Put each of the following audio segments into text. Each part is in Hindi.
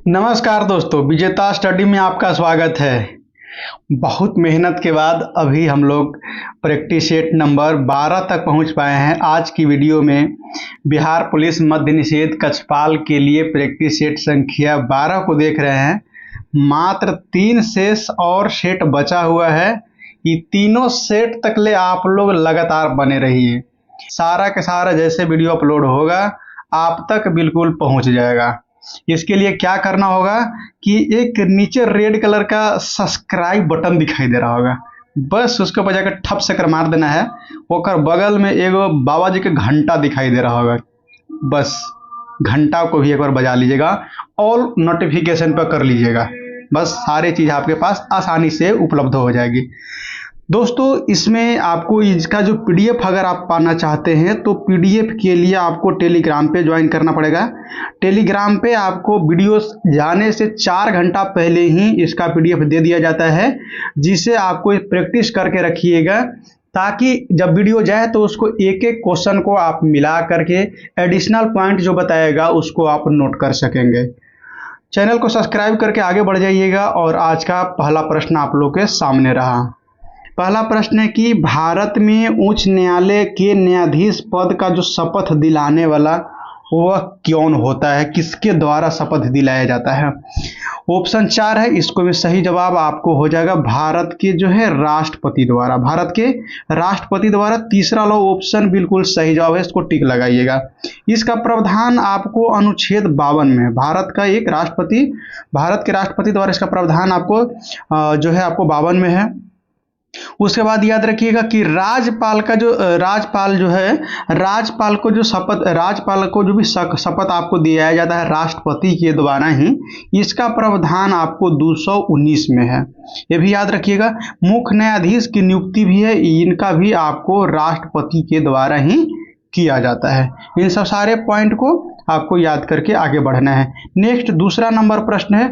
नमस्कार दोस्तों, विजेता स्टडी में आपका स्वागत है। बहुत मेहनत के बाद अभी हम लोग प्रैक्टिस सेट नंबर 12 तक पहुंच पाए हैं। आज की वीडियो में बिहार पुलिस मद्य निषेध कक्षपाल के लिए प्रैक्टिस सेट संख्या 12 को देख रहे हैं। मात्र 3 शेष और सेट बचा हुआ है। ये तीनों सेट तक ले आप लोग लगातार बने रहिए। सारा के सारा जैसे वीडियो अपलोड होगा आप तक बिल्कुल पहुंच जाएगा। इसके लिए क्या करना होगा कि एक नीचे रेड कलर का सब्सक्राइब बटन दिखाई दे रहा होगा, बस उसके ऊपर जाकर ठप से कर मार देना है। ओकर बगल में एगो बाबा जी का घंटा दिखाई दे रहा होगा, बस घंटा को भी एक बार बजा लीजिएगा। ऑल नोटिफिकेशन पर कर लीजिएगा, बस सारी चीज़ आपके पास आसानी से उपलब्ध हो जाएगी। दोस्तों, इसमें आपको इसका जो पीडीएफ अगर आप पाना चाहते हैं तो पीडीएफ के लिए आपको टेलीग्राम पे ज्वाइन करना पड़ेगा। टेलीग्राम पे आपको वीडियो जाने से 4 घंटा पहले ही इसका पीडीएफ दे दिया जाता है, जिसे आपको प्रैक्टिस करके रखिएगा ताकि जब वीडियो जाए तो उसको एक एक क्वेश्चन को आप मिला करके एडिशनल पॉइंट जो बताएगा उसको आप नोट कर सकेंगे। चैनल को सब्सक्राइब करके आगे बढ़ जाइएगा। और आज का पहला प्रश्न आप लोग के सामने रहा। पहला प्रश्न है कि भारत में उच्च न्यायालय के न्यायाधीश पद का जो शपथ दिलाने वाला वह कौन होता है, किसके द्वारा शपथ दिलाया जाता है? ऑप्शन 4 है, इसको भी सही जवाब आपको हो जाएगा भारत के जो है राष्ट्रपति द्वारा। भारत के राष्ट्रपति द्वारा तीसरा लो ऑप्शन बिल्कुल सही जवाब है, इसको टिक लगाइएगा। इसका प्रावधान आपको अनुच्छेद 52 में, भारत का एक राष्ट्रपति, भारत के राष्ट्रपति द्वारा इसका प्रावधान आपको जो है आपको 52 में है। उसके बाद याद रखिएगा कि राज्यपाल का जो राज्यपाल जो है, राज्यपाल को जो शपथ, राज्यपाल को जो भी शपथ आपको दिया जाता है राष्ट्रपति के द्वारा ही, इसका प्रावधान आपको 219 में है। ये भी याद रखिएगा। मुख्य न्यायाधीश की नियुक्ति भी है, इनका भी आपको राष्ट्रपति के द्वारा ही किया जाता है। इन सब सारे पॉइंट को आपको याद करके आगे बढ़ना है। नेक्स्ट दूसरा नंबर प्रश्न है।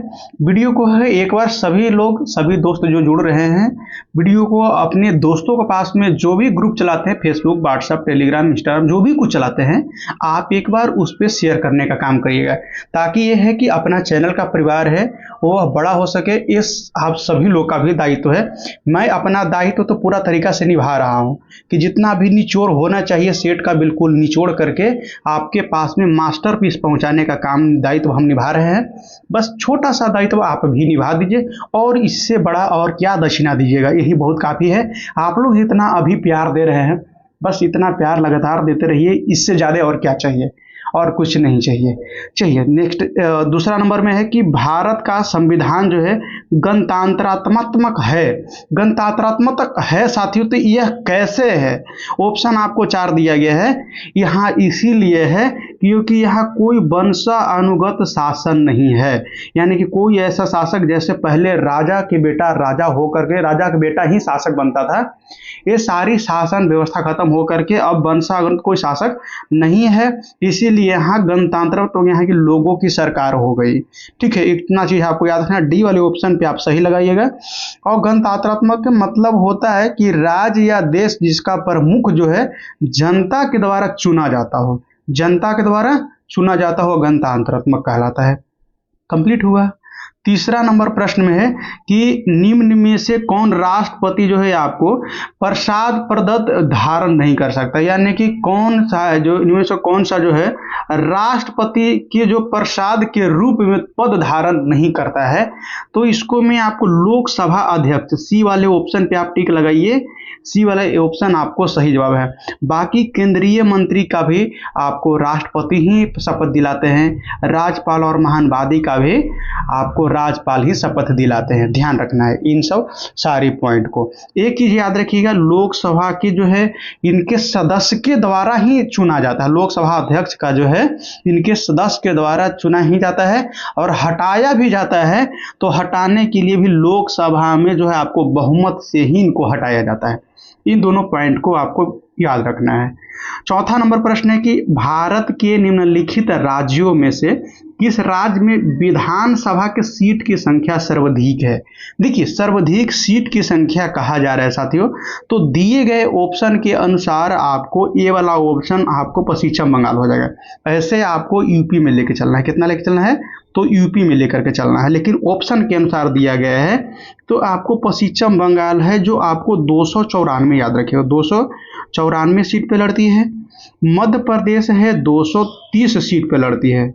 वीडियो को है एक बार सभी लोग, सभी दोस्त जो जुड़ रहे हैं, वीडियो को अपने दोस्तों के पास में जो भी ग्रुप चलाते हैं, फेसबुक, व्हाट्सएप, टेलीग्राम, इंस्टाग्राम, जो भी कुछ चलाते हैं, आप एक बार उस पर शेयर करने का काम करिएगा ताकि यह है कि अपना चैनल का परिवार है वह बड़ा हो सके। इस आप सभी लोग का भी दायित्व है। मैं अपना दायित्व तो पूरा तरीका से निभा रहा हूँ कि जितना भी निचोड़ होना चाहिए सेट का बिल्कुल निचोड़ करके आपके पास में मास्टरपीस पहुंचाने का काम, दायित्व हम निभा रहे हैं। बस छोटा सा दायित्व आप भी निभा दीजिए और इससे बड़ा और क्या दक्षिणा दीजिएगा, यही बहुत काफ़ी है। आप लोग जितना अभी प्यार दे रहे हैं, बस इतना प्यार लगातार देते रहिए, इससे ज़्यादा और क्या चाहिए, और कुछ नहीं चाहिए। नेक्स्ट दूसरा नंबर में है कि भारत का संविधान जो है गणतंत्रात्मक है। गणतंत्रात्मक है साथियों, तो यह कैसे है? ऑप्शन आपको 4 दिया गया है। यहाँ इसीलिए है क्योंकि यहाँ कोई वंशानुगत शासन नहीं है, यानी कि कोई ऐसा शासक, जैसे पहले राजा के बेटा राजा होकर के, राजा का बेटा ही शासक बनता था, ये सारी शासन व्यवस्था खत्म होकर के अब वंशानुगत कोई शासक नहीं है। इसीलिए यहाँ गणतंत्र तो यहाँ की लोगों की सरकार हो गई। ठीक है, इतना चीज आपको याद रखना। डी वाले ऑप्शन पे आप सही लगाइएगा। और गणतंत्रात्मक का मतलब होता है कि राज्य या देश जिसका प्रमुख जो है जनता के द्वारा चुना जाता हो, जनता के द्वारा चुना जाता हो, गणतंत्रात्मक कहलाता है। कंप्लीट हुआ। तीसरा नंबर प्रश्न में है कि निम्न में से कौन राष्ट्रपति जो है आपको प्रसाद प्रदत्त धारण नहीं कर सकता, यानी कि कौन सा है जो इनमें से कौन सा जो है राष्ट्रपति के जो प्रसाद के रूप में पद धारण नहीं करता है? तो इसको मैं आपको लोकसभा अध्यक्ष, सी वाले ऑप्शन पे आप टिक लगाइए। सी वाला ऑप्शन आपको सही जवाब है। बाकी केंद्रीय मंत्री का भी आपको राष्ट्रपति ही शपथ दिलाते हैं, राज्यपाल और महानवादी का भी आपको राज्यपाल ही शपथ दिलाते हैं। ध्यान रखना है इन सब सारी पॉइंट को। एक चीज याद रखिएगा, लोकसभा के जो है इनके सदस्य के द्वारा ही चुना जाता है। लोकसभा अध्यक्ष का जो है इनके सदस्य के द्वारा चुना ही जाता है, और हटाया भी जाता है तो हटाने के लिए भी लोकसभा में जो है आपको बहुमत से ही इनको हटाया जाता है। इन दोनों पॉइंट को आपको याद रखना है। चौथा नंबर प्रश्न है कि भारत के निम्नलिखित राज्यों में से किस राज्य में विधानसभा के सीट की संख्या सर्वाधिक है? देखिए, सर्वाधिक सीट की संख्या कहा जा रहा है साथियों, तो दिए गए ऑप्शन के अनुसार आपको ए वाला ऑप्शन आपको पश्चिम बंगाल हो जाएगा। ऐसे आपको यूपी में लेके चलना है। कितना लेके चलना है? तो यूपी में लेकर के चलना है, लेकिन ऑप्शन के अनुसार दिया गया है तो आपको पश्चिम बंगाल है जो आपको 294, याद रखिएगा 294 सीट पे लड़ती है। मध्य प्रदेश है 230 सीट पे लड़ती है,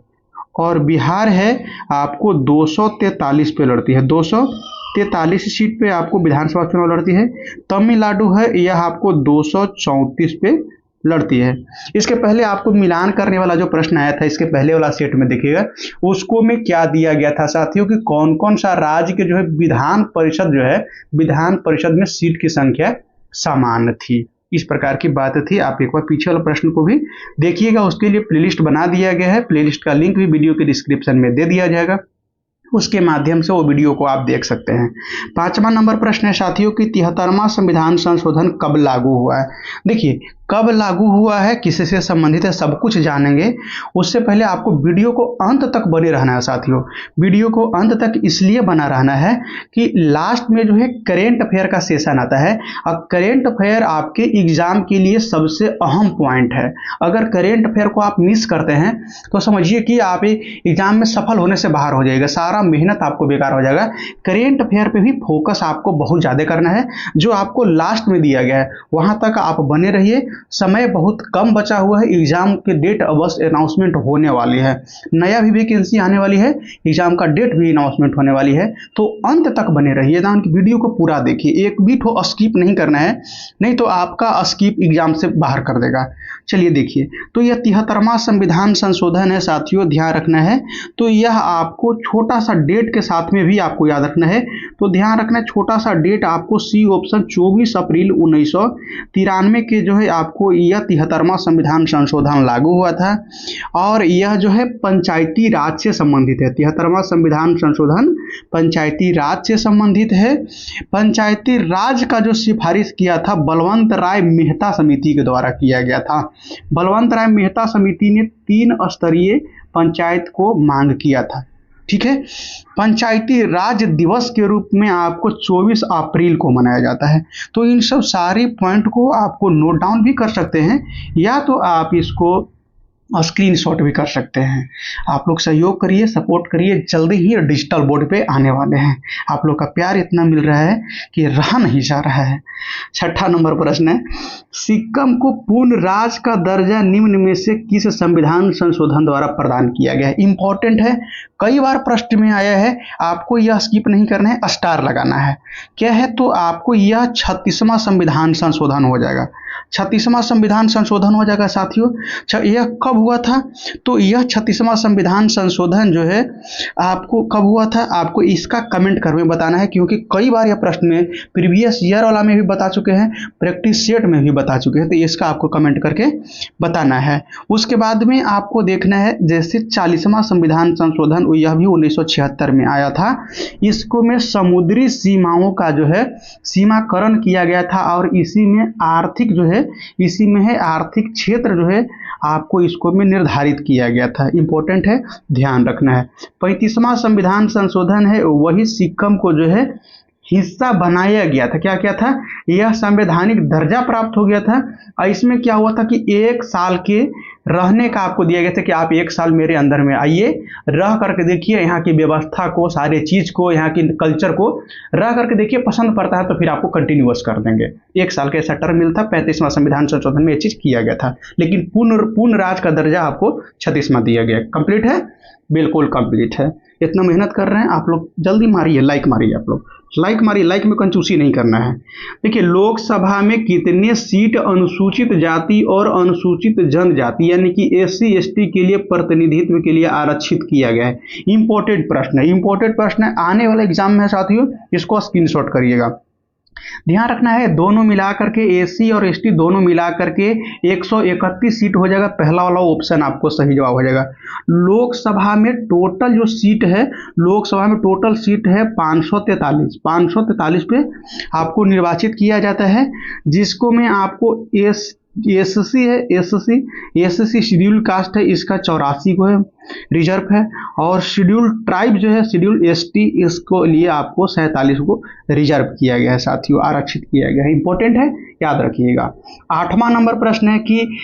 और बिहार है आपको 243 पे लड़ती है, 243 सीट पे आपको विधानसभा चुनाव लड़ती है। तमिलनाडु है यह आपको 234 पे लड़ती है। इसके पहले आपको मिलान करने वाला जो प्रश्न आया था, इसके पहले वाला सेट में देखिएगा, उसको में क्या दिया गया था साथियों कि कौन कौन सा राज्य के जो है विधान परिषद में सीट की संख्या समान थी, इस प्रकार की बात थी। आप एक बार पीछे वाले प्रश्न को भी देखिएगा, उसके लिए प्लेलिस्ट बना दिया गया है, प्लेलिस्ट का लिंक भी वीडियो के डिस्क्रिप्शन में दे दिया जाएगा, उसके माध्यम से वो वीडियो को आप देख सकते हैं। 5वां नंबर प्रश्न है साथियों कि 73वां संविधान संशोधन कब लागू हुआ है। देखिए कब लागू हुआ है, किससे संबंधित है, सब कुछ जानेंगे। उससे पहले आपको वीडियो को अंत तक बने रहना है साथियों। वीडियो को अंत तक इसलिए बना रहना है कि लास्ट में जो है करेंट अफेयर का सेशन आता है, और करेंट अफेयर आपके एग्जाम के लिए सबसे अहम पॉइंट है। अगर करेंट अफेयर को आप मिस करते हैं तो समझिए कि आप एग्जाम में सफल होने से बाहर हो जाएगा, सारा मेहनत आपको बेकार हो जाएगा। करेंट अफेयर पे भी फोकस आपको बहुत ज़्यादा करना है, जो आपको लास्ट में दिया गया है वहां तक आप बने रहिए। समय बहुत कम बचा हुआ है, एग्जाम के डेट अवश्य अनाउंसमेंट होने वाली है, नया भी वैकेंसी आने वाली है, एग्जाम का डेट भी अनाउंसमेंट होने वाली है, तो अंत तक बने रहिए, वीडियो को पूरा देखिए, एक भी ठो स्किप नहीं करना है, नहीं तो आपका स्किप एग्जाम से बाहर कर देगा। चलिए देखिए, तो यह 73वां संविधान संशोधन है साथियों, ध्यान रखना है। तो यह आपको छोटा सा डेट के साथ में भी आपको याद रखना है, तो ध्यान रखना है छोटा सा डेट आपको सी ऑप्शन 24 अप्रैल 1993 के जो है आपको यह 73वां संविधान संशोधन लागू हुआ था, और यह जो है पंचायती राज से संबंधित है। 73वां संविधान संशोधन पंचायती राज से संबंधित है। पंचायती राज का जो सिफारिश किया था बलवंत राय मेहता समिति के द्वारा किया गया था। बलवंत राय मेहता समिति ने 3 स्तरीय पंचायत को मांग किया था, ठीक है। पंचायती राज दिवस के रूप में आपको 24 अप्रैल को मनाया जाता है। तो इन सब सारे पॉइंट को आपको नोट डाउन भी कर सकते हैं, या तो आप इसको स्क्रीनशॉट भी कर सकते हैं। आप लोग सहयोग करिए, सपोर्ट करिए, जल्दी ही डिजिटल बोर्ड पे आने वाले हैं। आप लोग का प्यार इतना मिल रहा है कि रहा नहीं जा रहा है। 6वां नंबर प्रश्न है, सिक्किम को पूर्ण राज्य का दर्जा निम्न में से किस संविधान संशोधन द्वारा प्रदान किया गया है। इंपॉर्टेंट है, कई बार प्रश्न में आया है, आपको यह स्किप नहीं करना है, स्टार लगाना है। क्या है, तो आपको यह 36वां संविधान संशोधन हो जाएगा। 36वां संविधान संशोधन हो जाएगा साथियों। यह कब हुआ था, तो यह 36वां संविधान संशोधन जो है आपको कब हुआ था, आपको इसका कमेंट कर में बताना है, क्योंकि कई बार यह प्रश्न में प्रीवियस ईयर वाला में भी बता चुके हैं, प्रैक्टिस सेट में भी बता चुके हैं, तो इसका आपको कमेंट करके बताना है। उसके बाद में आपको देखना है जैसे 40वां संविधान संशोधन, यह भी 1976 में आया था। इसको में समुद्री सीमाओं का जो है सीमाकरण किया गया था, और इसी में आर्थिक जो है इसी में है आर्थिक क्षेत्र जो है आपको इसको में निर्धारित किया गया था। इंपॉर्टेंट है, ध्यान रखना है। 35वां संविधान संशोधन है, वही सिक्किम को जो है हिस्सा बनाया गया था। क्या क्या था, यह संवैधानिक दर्जा प्राप्त हो गया था, और इसमें क्या हुआ था कि 1 साल के रहने का आपको दिया गया था कि आप 1 साल मेरे अंदर में आइए, रह करके देखिए यहाँ की व्यवस्था को, सारे चीज को, यहाँ की कल्चर को रह करके देखिए, पसंद पड़ता है तो फिर आपको कंटिन्यूअस कर देंगे। 1 साल का ऐसा टर्म मिलता। 35वां संविधान संशोधन में ये चीज किया गया था, लेकिन पूर्ण राज का दर्जा आपको 36वां दिया गया। कंप्लीट है, बिल्कुल कंप्लीट है। इतना मेहनत कर रहे हैं आप लोग, जल्दी मारिए, लाइक मारिए, आप लोग लाइक मारिए, लाइक में कंजूसी नहीं करना है। देखिए, लोकसभा में कितने सीट अनुसूचित जाति और अनुसूचित जनजाति यानी कि SC ST के लिए प्रतिनिधित्व के लिए आरक्षित किया गया है। इंपॉर्टेंट प्रश्न है, इंपॉर्टेंट प्रश्न है, आने वाले एग्जाम में साथियों इसको स्क्रीनशॉट करिएगा। ध्यान रखना है, दोनों मिलाकर के SC और ST दोनों मिलाकर के 131 सीट हो जाएगा। पहला वाला ऑप्शन आपको सही जवाब हो जाएगा। लोकसभा में टोटल जो सीट है, लोकसभा में टोटल सीट है 543 पे आपको निर्वाचित किया जाता है, जिसको में आपको SC है, SC शेड्यूल कास्ट है, इसका 84 को है रिजर्व है, और शेड्यूल ट्राइब जो है शेड्यूल ST इसको लिए आपको 47 को रिजर्व किया गया है साथियों, आरक्षित किया गया है। इंपॉर्टेंट है, याद रखिएगा। 8वां नंबर प्रश्न है कि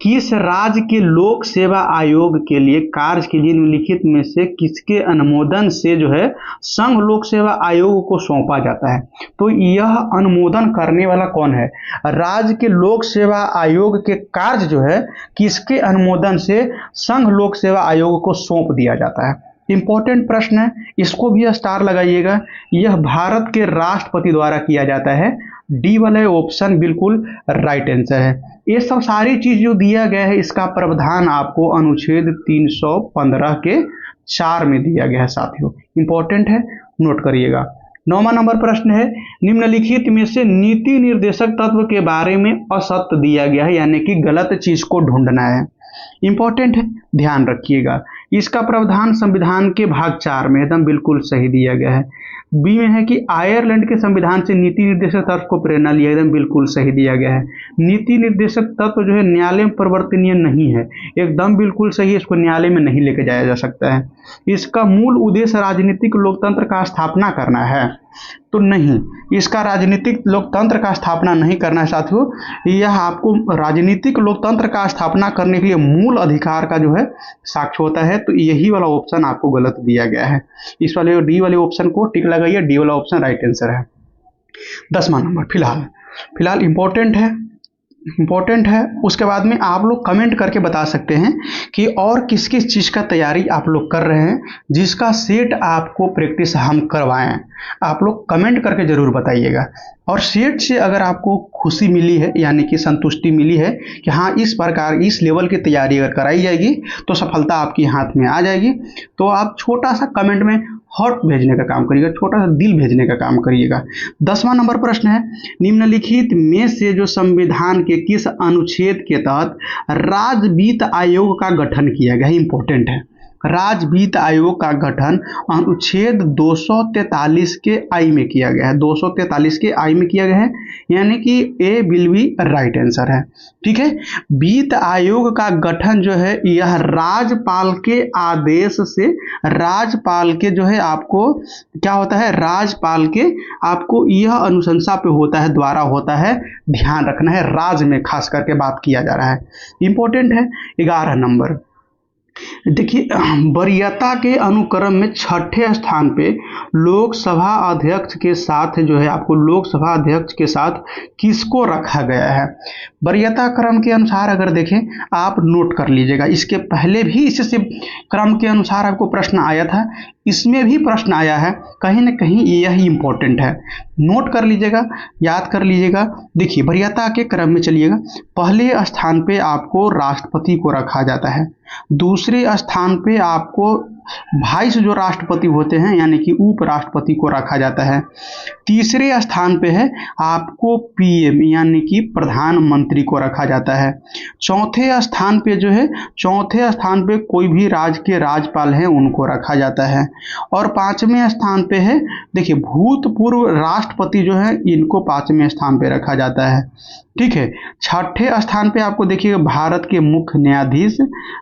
किस राज्य के लोक सेवा आयोग के लिए कार्य के लिए निम्नलिखित में से किसके अनुमोदन से जो है संघ लोक सेवा आयोग को सौंपा जाता है? तो यह अनुमोदन करने वाला कौन है? राज्य के लोक सेवा आयोग के कार्य जो है किसके अनुमोदन से संघ लोक सेवा आयोग को सौंप दिया जाता है? इंपॉर्टेंट प्रश्न है, इसको भी स्टार लगाइएगा। यह भारत के राष्ट्रपति द्वारा किया जाता है। डी वाला ऑप्शन बिल्कुल राइट आंसर है। ये सब सारी चीज जो दिया गया है इसका प्रावधान आपको अनुच्छेद 315 के 4 में दिया गया है साथियों। इंपॉर्टेंट है, नोट करिएगा। 9वां नंबर प्रश्न है, निम्नलिखित में से नीति निर्देशक तत्व के बारे में असत्य दिया गया है, यानी कि गलत चीज को ढूंढना है। इंपॉर्टेंट है, ध्यान रखिएगा। इसका प्रावधान संविधान के भाग 4 में एकदम बिल्कुल सही दिया गया है। बी में है कि आयरलैंड के संविधान से नीति निर्देशक तत्व को प्रेरणा लिया, एकदम बिल्कुल सही दिया गया है। नीति निर्देशक तत्व जो है न्यायालय में परिवर्तनीय नहीं है, एकदम बिल्कुल सही है, इसको न्यायालय में नहीं लेके जाया जा सकता है। इसका मूल उद्देश्य राजनीतिक लोकतंत्र का स्थापना करना है, तो नहीं, इसका राजनीतिक लोकतंत्र का स्थापना नहीं करना है साथियों। यह आपको राजनीतिक लोकतंत्र का स्थापना करने के लिए मूल अधिकार का जो है साक्ष्य होता है, तो यही वाला ऑप्शन आपको गलत दिया गया है। इस वाले डी वाले ऑप्शन को टिक लगाइए, डी वाला ऑप्शन राइट आंसर है। 10वां नंबर फिलहाल इंपॉर्टेंट है। उसके बाद में आप लोग कमेंट करके बता सकते हैं कि और किस किस चीज़ का तैयारी आप लोग कर रहे हैं जिसका सेट आपको प्रैक्टिस हम करवाएं। आप लोग कमेंट करके ज़रूर बताइएगा। और सेट से अगर आपको खुशी मिली है, यानी कि संतुष्टि मिली है कि हाँ इस प्रकार इस लेवल की तैयारी अगर कराई जाएगी तो सफलता आपके हाथ में आ जाएगी, तो आप छोटा सा कमेंट में हार्ट भेजने का काम करिएगा, छोटा सा दिल भेजने का काम करिएगा। 10वां नंबर प्रश्न है, निम्नलिखित में से जो संविधान के किस अनुच्छेद के तहत राज्य वित्त आयोग का गठन किया गया है? इंपॉर्टेंट है। राज्य वित्त आयोग का गठन अनुच्छेद 243 के आई में किया गया है, 243 के आई में किया गया है, यानी कि ए विल बी राइट आंसर है। ठीक है, वित्त आयोग का गठन जो है यह राज्यपाल के आदेश से, राज्यपाल के जो है आपको क्या होता है, राज्यपाल के आपको यह अनुशंसा पे होता है, द्वारा होता है, ध्यान रखना है, राज्य में खास करके बात किया जा रहा है। इंपॉर्टेंट है। 11 नंबर देखिए, वरीयता के अनुक्रम में 6ठे स्थान पे लोकसभा अध्यक्ष के साथ जो है आपको लोकसभा अध्यक्ष के साथ किसको रखा गया है? वरीयता क्रम के अनुसार अगर देखें, आप नोट कर लीजिएगा, इसके पहले भी इससे क्रम के अनुसार आपको प्रश्न आया था, इसमें भी प्रश्न आया है, कहीं ना कहीं यही इंपॉर्टेंट है, नोट कर लीजिएगा, याद कर लीजिएगा। देखिए, वरीयता के क्रम में चलिएगा, पहले स्थान पे आपको राष्ट्रपति को रखा जाता है, दूसरे स्थान पे आपको वाइस जो राष्ट्रपति होते हैं यानी कि उपराष्ट्रपति को रखा जाता है, तीसरे स्थान पे है आपको पीएम यानी कि प्रधानमंत्री को रखा जाता है, चौथे स्थान पे जो है, चौथे स्थान पे कोई भी राज्य के राज्यपाल हैं उनको रखा जाता है, और 5वें स्थान पे है, देखिए भूतपूर्व राष्ट्रपति जो है इनको 5वें स्थान पे रखा जाता है। ठीक है, 6ठे स्थान पे आपको देखिए भारत के मुख्य न्यायाधीश,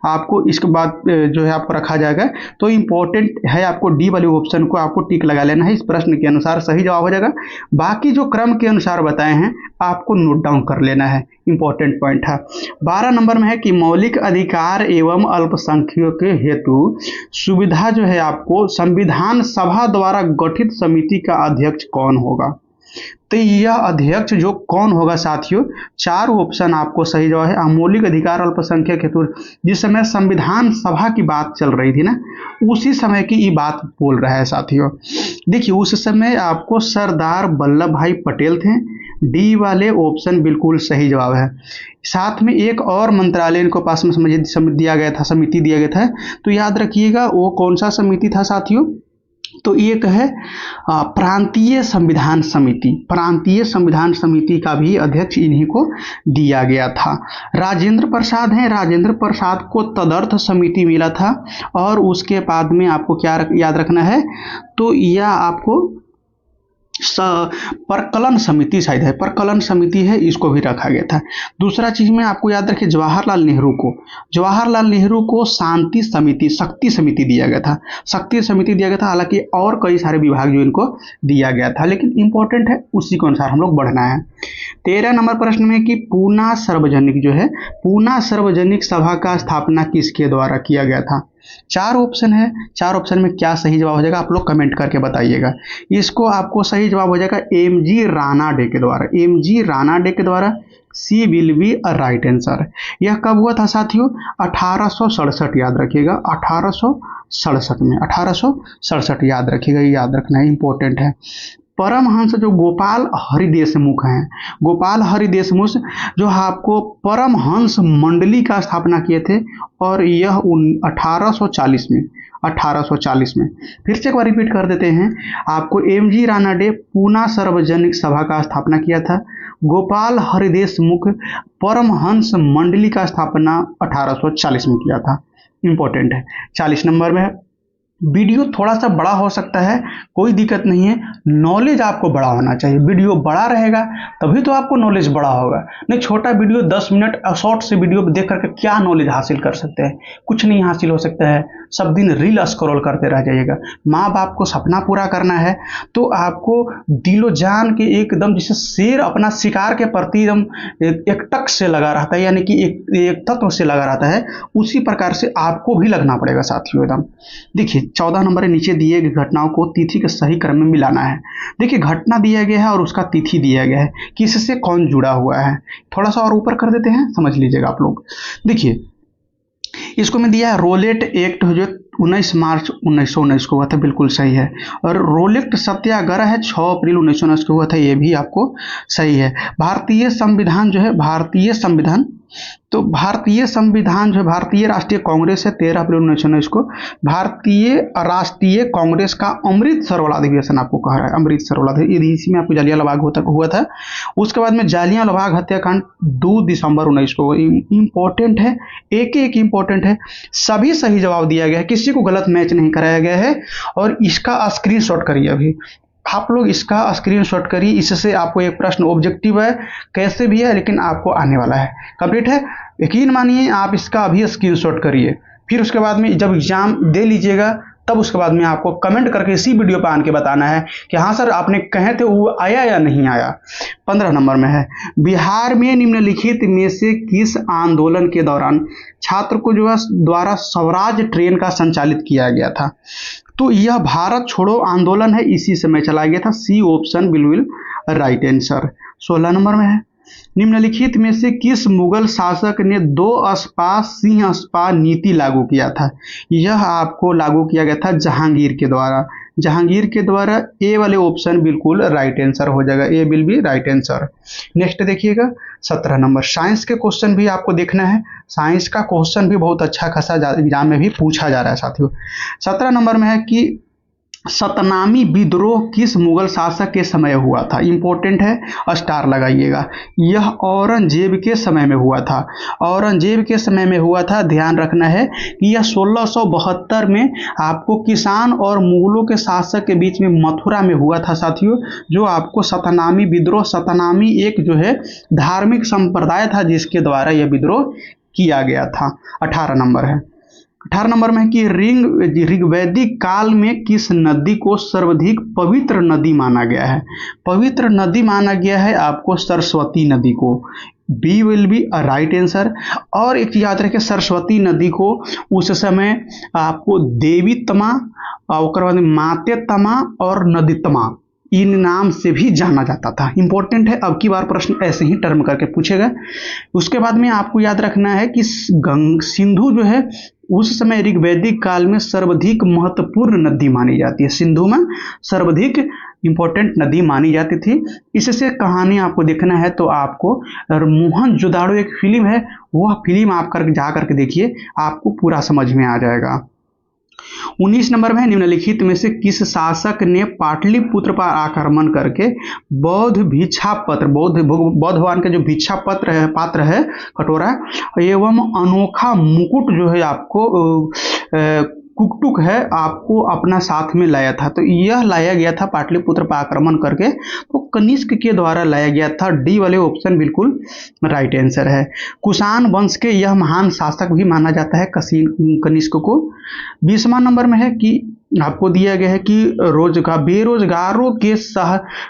आपको इसके बाद जो है आपको रखा जाएगा। तो इंपॉर्टेंट है, आपको डी वाले ऑप्शन को आपको टिक लगा लेना है, इस प्रश्न के अनुसार सही जवाब हो जाएगा। बाकी जो क्रम के अनुसार बताए हैं आपको नोट डाउन कर लेना है, इंपॉर्टेंट पॉइंट है। 12 नंबर में है कि मौलिक अधिकार एवं अल्पसंख्यकों के हेतु सुविधा जो है आपको संविधान सभा द्वारा गठित समिति का अध्यक्ष कौन होगा? तो यह अध्यक्ष जो कौन होगा साथियों, 4 ऑप्शन आपको सही जवाब है। मौलिक अधिकार अल्पसंख्यक हेतु, जिस समय संविधान सभा की बात चल रही थी ना, उसी समय की ये बात बोल रहा है साथियों। देखिए, उस समय आपको सरदार वल्लभ भाई पटेल थे, डी वाले ऑप्शन बिल्कुल सही जवाब है। साथ में एक और मंत्रालय इनको पास में समिति दिया गया था, तो याद रखिएगा वो कौन सा समिति था साथियों, तो एक है प्रांतीय संविधान समिति, प्रांतीय संविधान समिति का भी अध्यक्ष इन्हीं को दिया गया था। राजेंद्र प्रसाद हैं, राजेंद्र प्रसाद को तदर्थ समिति मिला था, और उसके बाद में आपको क्या याद रखना है, तो यह आपको परकलन समिति शायद है, परकलन समिति है, इसको भी रखा गया था। दूसरा चीज में आपको याद रखिए, जवाहरलाल नेहरू को शांति समिति, शक्ति समिति दिया गया था, शक्ति समिति दिया गया था। हालांकि और कई सारे विभाग जो इनको दिया गया था, लेकिन इंपॉर्टेंट है, उसी के अनुसार हम लोग बढ़ना है। 13 नंबर प्रश्न में कि पूना सार्वजनिक जो है, पूना सार्वजनिक सभा का स्थापना किसके द्वारा किया गया था? 4 ऑप्शन है, 4 ऑप्शन में क्या सही जवाब हो जाएगा आप लोग कमेंट करके बताइएगा। इसको आपको सही जवाब हो जाएगा एमजी रानाडे के द्वारा, एमजी रानाडे के द्वारा। C will be a right answer. यह कब हुआ था साथियों? 1867, याद रखिएगा 1867 में, 1867 याद रखिएगा, ये याद रखना है, इंपॉर्टेंट है। परमहंस जो गोपाल हरि देशमुख हैं, गोपाल हरि देशमुख जो आपको परमहंस मंडली का स्थापना किए थे, और यह 1840 में, 1840 में। फिर से एक बार रिपीट कर देते हैं आपको, एमजी रानाडे पूना सार्वजनिक सभा का स्थापना किया था, गोपाल हरि देशमुख परमहंस मंडली का स्थापना 1840 में किया था। इंपॉर्टेंट है। 40 नंबर में वीडियो थोड़ा सा बड़ा हो सकता है, कोई दिक्कत नहीं है, नॉलेज आपको बड़ा होना चाहिए। वीडियो बड़ा रहेगा तभी तो आपको नॉलेज बड़ा होगा, नहीं छोटा वीडियो 10 मिनट शॉर्ट से वीडियो देख करके क्या नॉलेज हासिल कर सकते हैं? कुछ नहीं हासिल हो सकता है। सब दिन रील स्क्रॉल करते रह जाइएगा। माँ बाप को सपना पूरा करना है तो आपको दिलो जान के एकदम जैसे शेर अपना शिकार के प्रति एकदम एक टक से लगा रहता है, यानी कि एक तत्व से लगा रहता है, उसी प्रकार से आपको भी लगना पड़ेगा साथियों एकदम। देखिए 14 नंबर नीचे दिए गए घटनाओं को तिथि के सही क्रम में मिलाना है। देखिए घटना दिया गया है और उसका तिथि दिया गया है, किससे कौन जुड़ा हुआ है। थोड़ा सा और ऊपर कर देते हैं, समझ लीजिएगा आप लोग। देखिए इसको में दिया है रोलेट एक्ट जो 19 मार्च 1919 को हुआ था, बिल्कुल सही है। और रोलेट सत्याग्रह है 6 अप्रैल 1919 को हुआ था, ये भी आपको सही है। भारतीय संविधान जो है, भारतीय संविधान जो है, भारतीय राष्ट्रीय कांग्रेस है 13 अप्रैल 1919 को। भारतीय राष्ट्रीय कांग्रेस का अमृतसर वाला अधिवेशन आपको कहा है, अमृतसर वाला इसी में आपको जालियांवाला बाग हुआ था। उसके बाद में जालियांवाला बाग हत्याकांड 2 दिसंबर 19 को। इंपॉर्टेंट है, एक इंपॉर्टेंट है, सभी सही जवाब दिया गया है, किसी को गलत मैच नहीं कराया गया है। और इसका स्क्रीनशॉट करिए, अभी आप लोग इसका स्क्रीनशॉट करिए, इससे आपको एक प्रश्न ऑब्जेक्टिव है, कैसे भी है लेकिन आपको आने वाला है, कंप्लीट है। यकीन मानिए आप इसका अभी स्क्रीनशॉट करिए, फिर उसके बाद में जब एग्जाम दे लीजिएगा तब उसके बाद में आपको कमेंट करके इसी वीडियो पर आन के बताना है कि हाँ सर आपने कहे थे वो आया या नहीं आया। 15 नंबर में है, बिहार में निम्नलिखित में से किस आंदोलन के दौरान छात्र को जो है द्वारा स्वराज ट्रेन का संचालित किया गया था? तो यह भारत छोड़ो आंदोलन है, इसी समय चलाया गया था। सी ऑप्शन बिल्कुल राइट आंसर। 16 नंबर में है, निम्नलिखित में से किस मुगल शासक ने 2 स्पा सिंह स्पा नीति लागू किया था? यह आपको लागू किया गया था जहांगीर के द्वारा, जहांगीर के द्वारा। ए वाले ऑप्शन बिल्कुल राइट आंसर हो जाएगा, A will be right answer. Next देखिएगा 17 नंबर, साइंस के क्वेश्चन भी आपको देखना है, साइंस का क्वेश्चन भी बहुत अच्छा खासा एग्जाम में भी पूछा जा रहा है साथियों। 17 नंबर में है कि सतनामी विद्रोह किस मुगल शासक के समय हुआ था? इंपॉर्टेंट है, स्टार लगाइएगा। यह औरंगजेब के समय में हुआ था, औरंगजेब के समय में हुआ था। ध्यान रखना है कि यह 1672 में आपको किसान और मुगलों के शासक के बीच में मथुरा में हुआ था साथियों। जो आपको सतनामी विद्रोह, सतनामी एक जो है धार्मिक संप्रदाय था जिसके द्वारा यह विद्रोह किया गया था। 18 नंबर है, 18 नंबर में है कि ऋग्वैदिक काल में किस नदी को सर्वाधिक पवित्र नदी माना गया है? पवित्र नदी माना गया है आपको सरस्वती नदी को। B will be a right answer. और एक याद रखें, सरस्वती नदी को उस समय आपको देवी तमा और माते तमा और नदी तमा इन नाम से भी जाना जाता था। इंपॉर्टेंट है, अब की बार प्रश्न ऐसे ही टर्म करके पूछेगा। उसके बाद में आपको याद रखना है कि सिंधु जो है उस समय ऋग्वैदिक काल में सर्वाधिक महत्वपूर्ण नदी मानी जाती है, सिंधु में सर्वाधिक इंपॉर्टेंट नदी मानी जाती थी। इससे कहानी आपको देखना है तो आपको मोहनजोदाड़ो एक फिल्म है, वह फिल्म आप जा करके देखिए, आपको पूरा समझ में आ जाएगा। 19 नंबर में निम्नलिखित में से किस शासक ने पाटलिपुत्र पर आक्रमण करके बौद्ध भिक्षा पत्र, बौद्ध भगवान के जो भिक्षा पत्र है, पात्र है, कटोरा एवं अनोखा मुकुट जो है आपको कुकटुक है आपको अपना साथ में लाया था। तो यह लाया गया था पाटलिपुत्र पर आक्रमण करके, तो कनिष्क के द्वारा लाया गया था। डी वाले ऑप्शन बिल्कुल राइट आंसर है। कुषाण वंश के यह महान शासक भी माना जाता है कनिष्क को। 20वां नंबर में है कि आपको दिया गया है कि बेरोजगारों के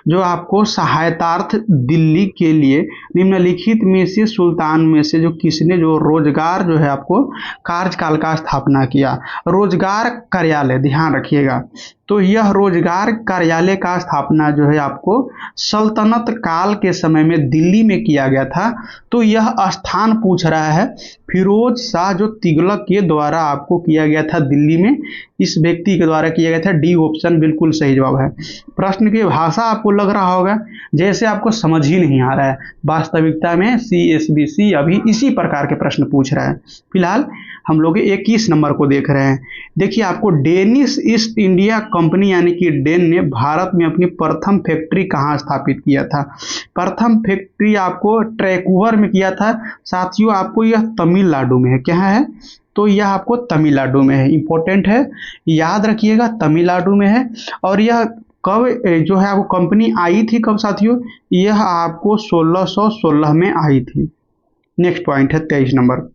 जो आपको सहायतार्थ दिल्ली के लिए निम्नलिखित में से सुल्तान में से जो किसने जो रोजगार जो है आपको कार्यकाल का स्थापना किया। रोजगार कार्यालय, ध्यान रखिएगा, तो यह रोजगार कार्यालय का स्थापना जो है आपको सल्तनत काल के समय में दिल्ली में किया गया था। तो यह स्थान पूछ रहा है फिरोज शाह जो तुगलक के द्वारा आपको किया गया था दिल्ली में, इस व्यक्ति के द्वारा किया गया था। डी ऑप्शन बिल्कुल सही जवाब है। प्रश्न की भाषा आपको लग रहा होगा जैसे आपको समझ ही नहीं आ रहा है, वास्तविकता में CSBC अभी इसी प्रकार के प्रश्न पूछ रहा है। फिलहाल हम लोग 21 नंबर को देख रहे हैं। देखिए आपको डेनिश ईस्ट इंडिया कंपनी यानी कि डेन ने भारत में अपनी प्रथम फैक्ट्री कहाँ स्थापित किया था। प्रथम फैक्ट्री आपको ट्रैकुवर में किया था। साथियों आपको यह तमिलनाडु में है। क्या है? तो यह आपको तमिलनाडु में है। इंपॉर्टेंट है, याद रखिएगा, तमिलनाडु में है। और यह कब जो है आपको कंपनी आई थी कब साथियों? यह आपको 1616 में आई थी। नेक्स्ट पॉइंट है 22 नंबर।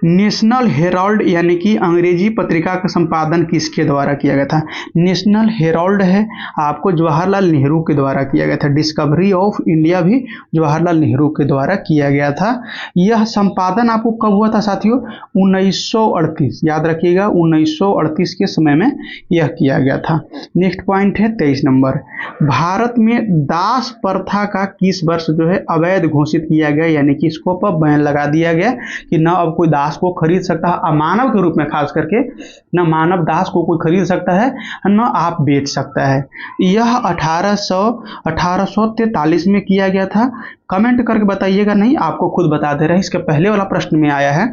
नेशनल हेराल्ड यानी कि अंग्रेजी पत्रिका का संपादन किसके द्वारा किया गया था? नेशनल हेराल्ड है आपको जवाहरलाल नेहरू के द्वारा किया गया था। डिस्कवरी ऑफ इंडिया भी जवाहरलाल नेहरू के द्वारा किया गया था। यह संपादन आपको कब हुआ था साथियों? 1938, याद रखिएगा 1938 के समय में यह किया गया था। नेक्स्ट पॉइंट है 23 नंबर। भारत में दास प्रथा का किस वर्ष जो है अवैध घोषित किया गया, यानी कि इसको पर बैन लगा दिया गया कि न अब कोई दास को खरीद सकता है, अमानव के रूप में खास करके न मानव दास को कोई खरीद सकता है न आप बेच सकता है। यह 1843 में किया गया था। कमेंट करके बताइएगा, नहीं आपको खुद बता दे रहे हैं। इसके पहले वाला प्रश्न में आया है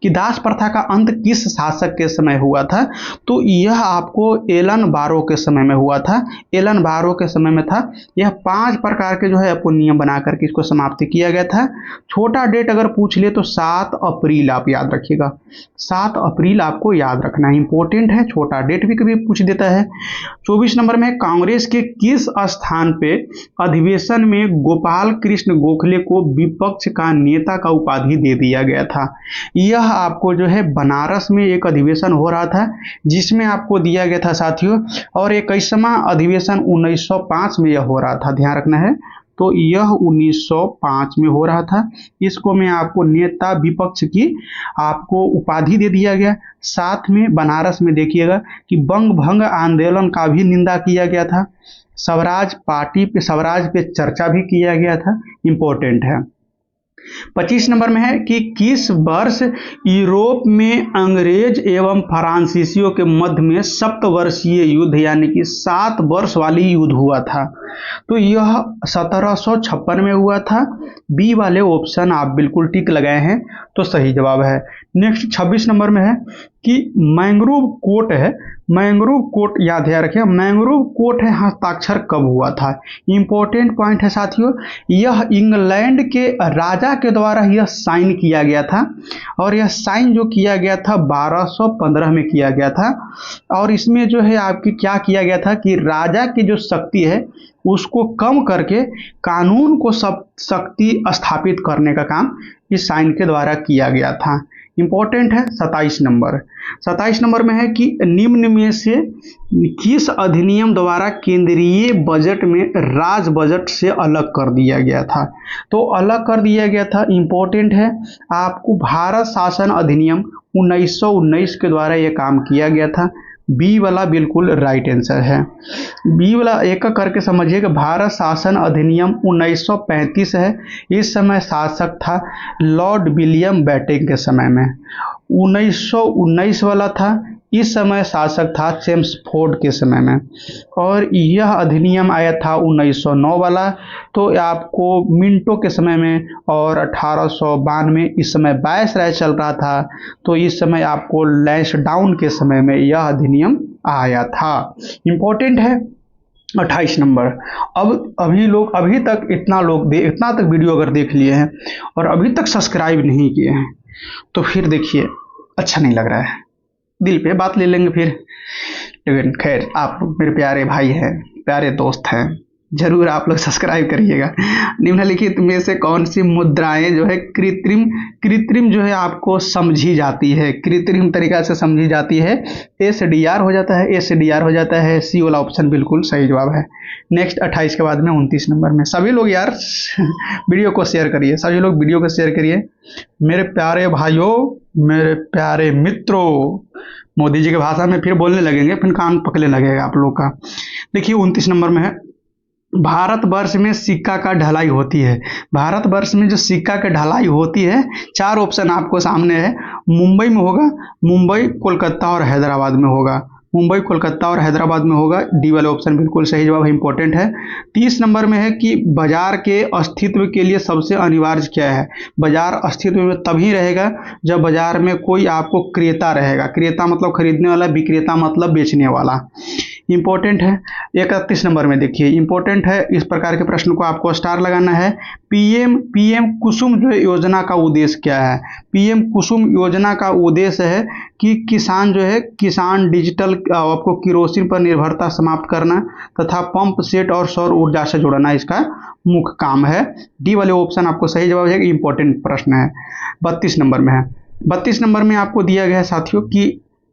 कि दास प्रथा का अंत किस शासक के समय हुआ था? तो यह आपको एलन बारो के समय में हुआ था। एलन बारो के समय में था। यह 5 प्रकार के जो है आपको नियम बना करके इसको समाप्त किया गया था। छोटा डेट अगर पूछ ले तो 7 अप्रैल आप याद रखिएगा। 7 अप्रैल आपको याद रखना है, इंपॉर्टेंट है। छोटा डेट भी कभी पूछ देता है। 24 नंबर में कांग्रेस के किस स्थान पे अधिवेशन में गोपाल कृष्ण गोखले को विपक्ष का नेता का उपाधि दे दिया गया था? यह आपको जो है बनारस में एक अधिवेशन हो रहा था जिसमें आपको दिया गया था साथियों। और 21वां अधिवेशन 1905 में यह हो रहा था, ध्यान रखना है। तो यह 1905 में हो रहा था। इसको मैं आपको नेता विपक्ष की आपको उपाधि दे दिया गया। साथ में बनारस में देखिएगा कि बंग भंग आंदोलन का भी निंदा किया गया था। स्वराज पे चर्चा भी किया गया था, इंपॉर्टेंट है। 25 नंबर में है कि किस वर्ष यूरोप में अंग्रेज एवं फ्रांसीसियों के मध्य में सप्तवर्षीय युद्ध यानी कि 7 वर्ष वाली युद्ध हुआ था? तो यह 1756 में हुआ था। बी वाले ऑप्शन आप बिल्कुल टिक लगाए हैं तो सही जवाब है। नेक्स्ट 26 नंबर में है कि मैंग्रोव कोर्ट है। मैंग्रोव कोर्ट याद रखिए, मैंग्रोव कोर्ट है हस्ताक्षर कब हुआ था? इंपॉर्टेंट पॉइंट है साथियों। यह इंग्लैंड के राजा के द्वारा यह साइन किया गया था। और यह साइन जो किया गया था 1215 में किया गया था। और इसमें जो है आपकी क्या किया गया था कि राजा की जो शक्ति है उसको कम करके कानून को शक्ति स्थापित करने का काम इस साइन के द्वारा किया गया था। इंपॉर्टेंट है। 27 नंबर में है कि निम्न में से किस अधिनियम द्वारा केंद्रीय बजट में राज्य बजट से अलग कर दिया गया था? तो अलग कर दिया गया था, इंपॉर्टेंट है। आपको भारत शासन अधिनियम 1919 के द्वारा यह काम किया गया था। बी वाला बिल्कुल राइट आंसर है। बी वाला एक करके समझिए। भारत शासन अधिनियम 1935 है। इस समय शासक था लॉर्ड विलियम बेंटिंक के समय में। 1919 वाला था, इस समय शासक था चेम्सफोर्ड के समय में। और यह अधिनियम आया था 1909 वाला, तो आपको मिंटो के समय में। और 1892 इस समय वायसराय चल रहा था, तो इस समय आपको लैंसडाउन के समय में यह अधिनियम आया था। इंपॉर्टेंट है। 28 नंबर। अभी तक इतना तक वीडियो अगर देख लिए हैं और अभी तक सब्सक्राइब नहीं किए हैं तो फिर देखिए अच्छा नहीं लग रहा है। दिल पे बात ले लेंगे फिर। लेकिन खैर, आप मेरे प्यारे भाई हैं, प्यारे दोस्त हैं, जरूर आप लोग सब्सक्राइब करिएगा। निम्नलिखित में से कौन सी मुद्राएं जो है कृत्रिम कृत्रिम जो है आपको समझी जाती है, कृत्रिम तरीका से समझी जाती है? SDR हो जाता है, SDR हो जाता है। सी वाला ऑप्शन बिल्कुल सही जवाब है। नेक्स्ट 28 के बाद में 29 नंबर में, सभी लोग यार वीडियो को शेयर करिए, सभी लोग वीडियो को शेयर करिए मेरे प्यारे भाइयों, मेरे प्यारे मित्रों। मोदी जी की भाषा में फिर बोलने लगेंगे, फिर कान पकड़ने लगेगा आप लोग का। देखिए 29 नंबर में है, भारतवर्ष में सिक्का का ढलाई होती है। भारतवर्ष में जो सिक्का की ढलाई होती है, 4 ऑप्शन आपको सामने है। मुंबई में होगा, मुंबई, कोलकाता और हैदराबाद में होगा। मुंबई, कोलकाता और हैदराबाद में होगा। डी वाले ऑप्शन बिल्कुल सही जवाब है, इंपॉर्टेंट है। 30 नंबर में है कि बाजार के अस्तित्व के लिए सबसे अनिवार्य क्या है? बाजार अस्तित्व में तभी रहेगा जब बाजार में कोई आपको क्रेता रहेगा। क्रेता मतलब खरीदने वाला, विक्रेता मतलब बेचने वाला। इंपॉर्टेंट है। 31 नंबर में देखिए, इंपॉर्टेंट है, इस प्रकार के प्रश्न को आपको स्टार लगाना है। पीएम कुसुम जो योजना का उद्देश्य क्या है? पीएम कुसुम योजना का उद्देश्य है कि किसान जो है, किसान डिजिटल आपको किरोसिन पर निर्भरता समाप्त करना तथा पंप सेट और सौर ऊर्जा से जोड़ना इसका मुख्य काम है। डी वाले ऑप्शन आपको सही जवाब है, इंपॉर्टेंट प्रश्न है। 32 नंबर में है, 32 नंबर में आपको दिया गया है साथियों कि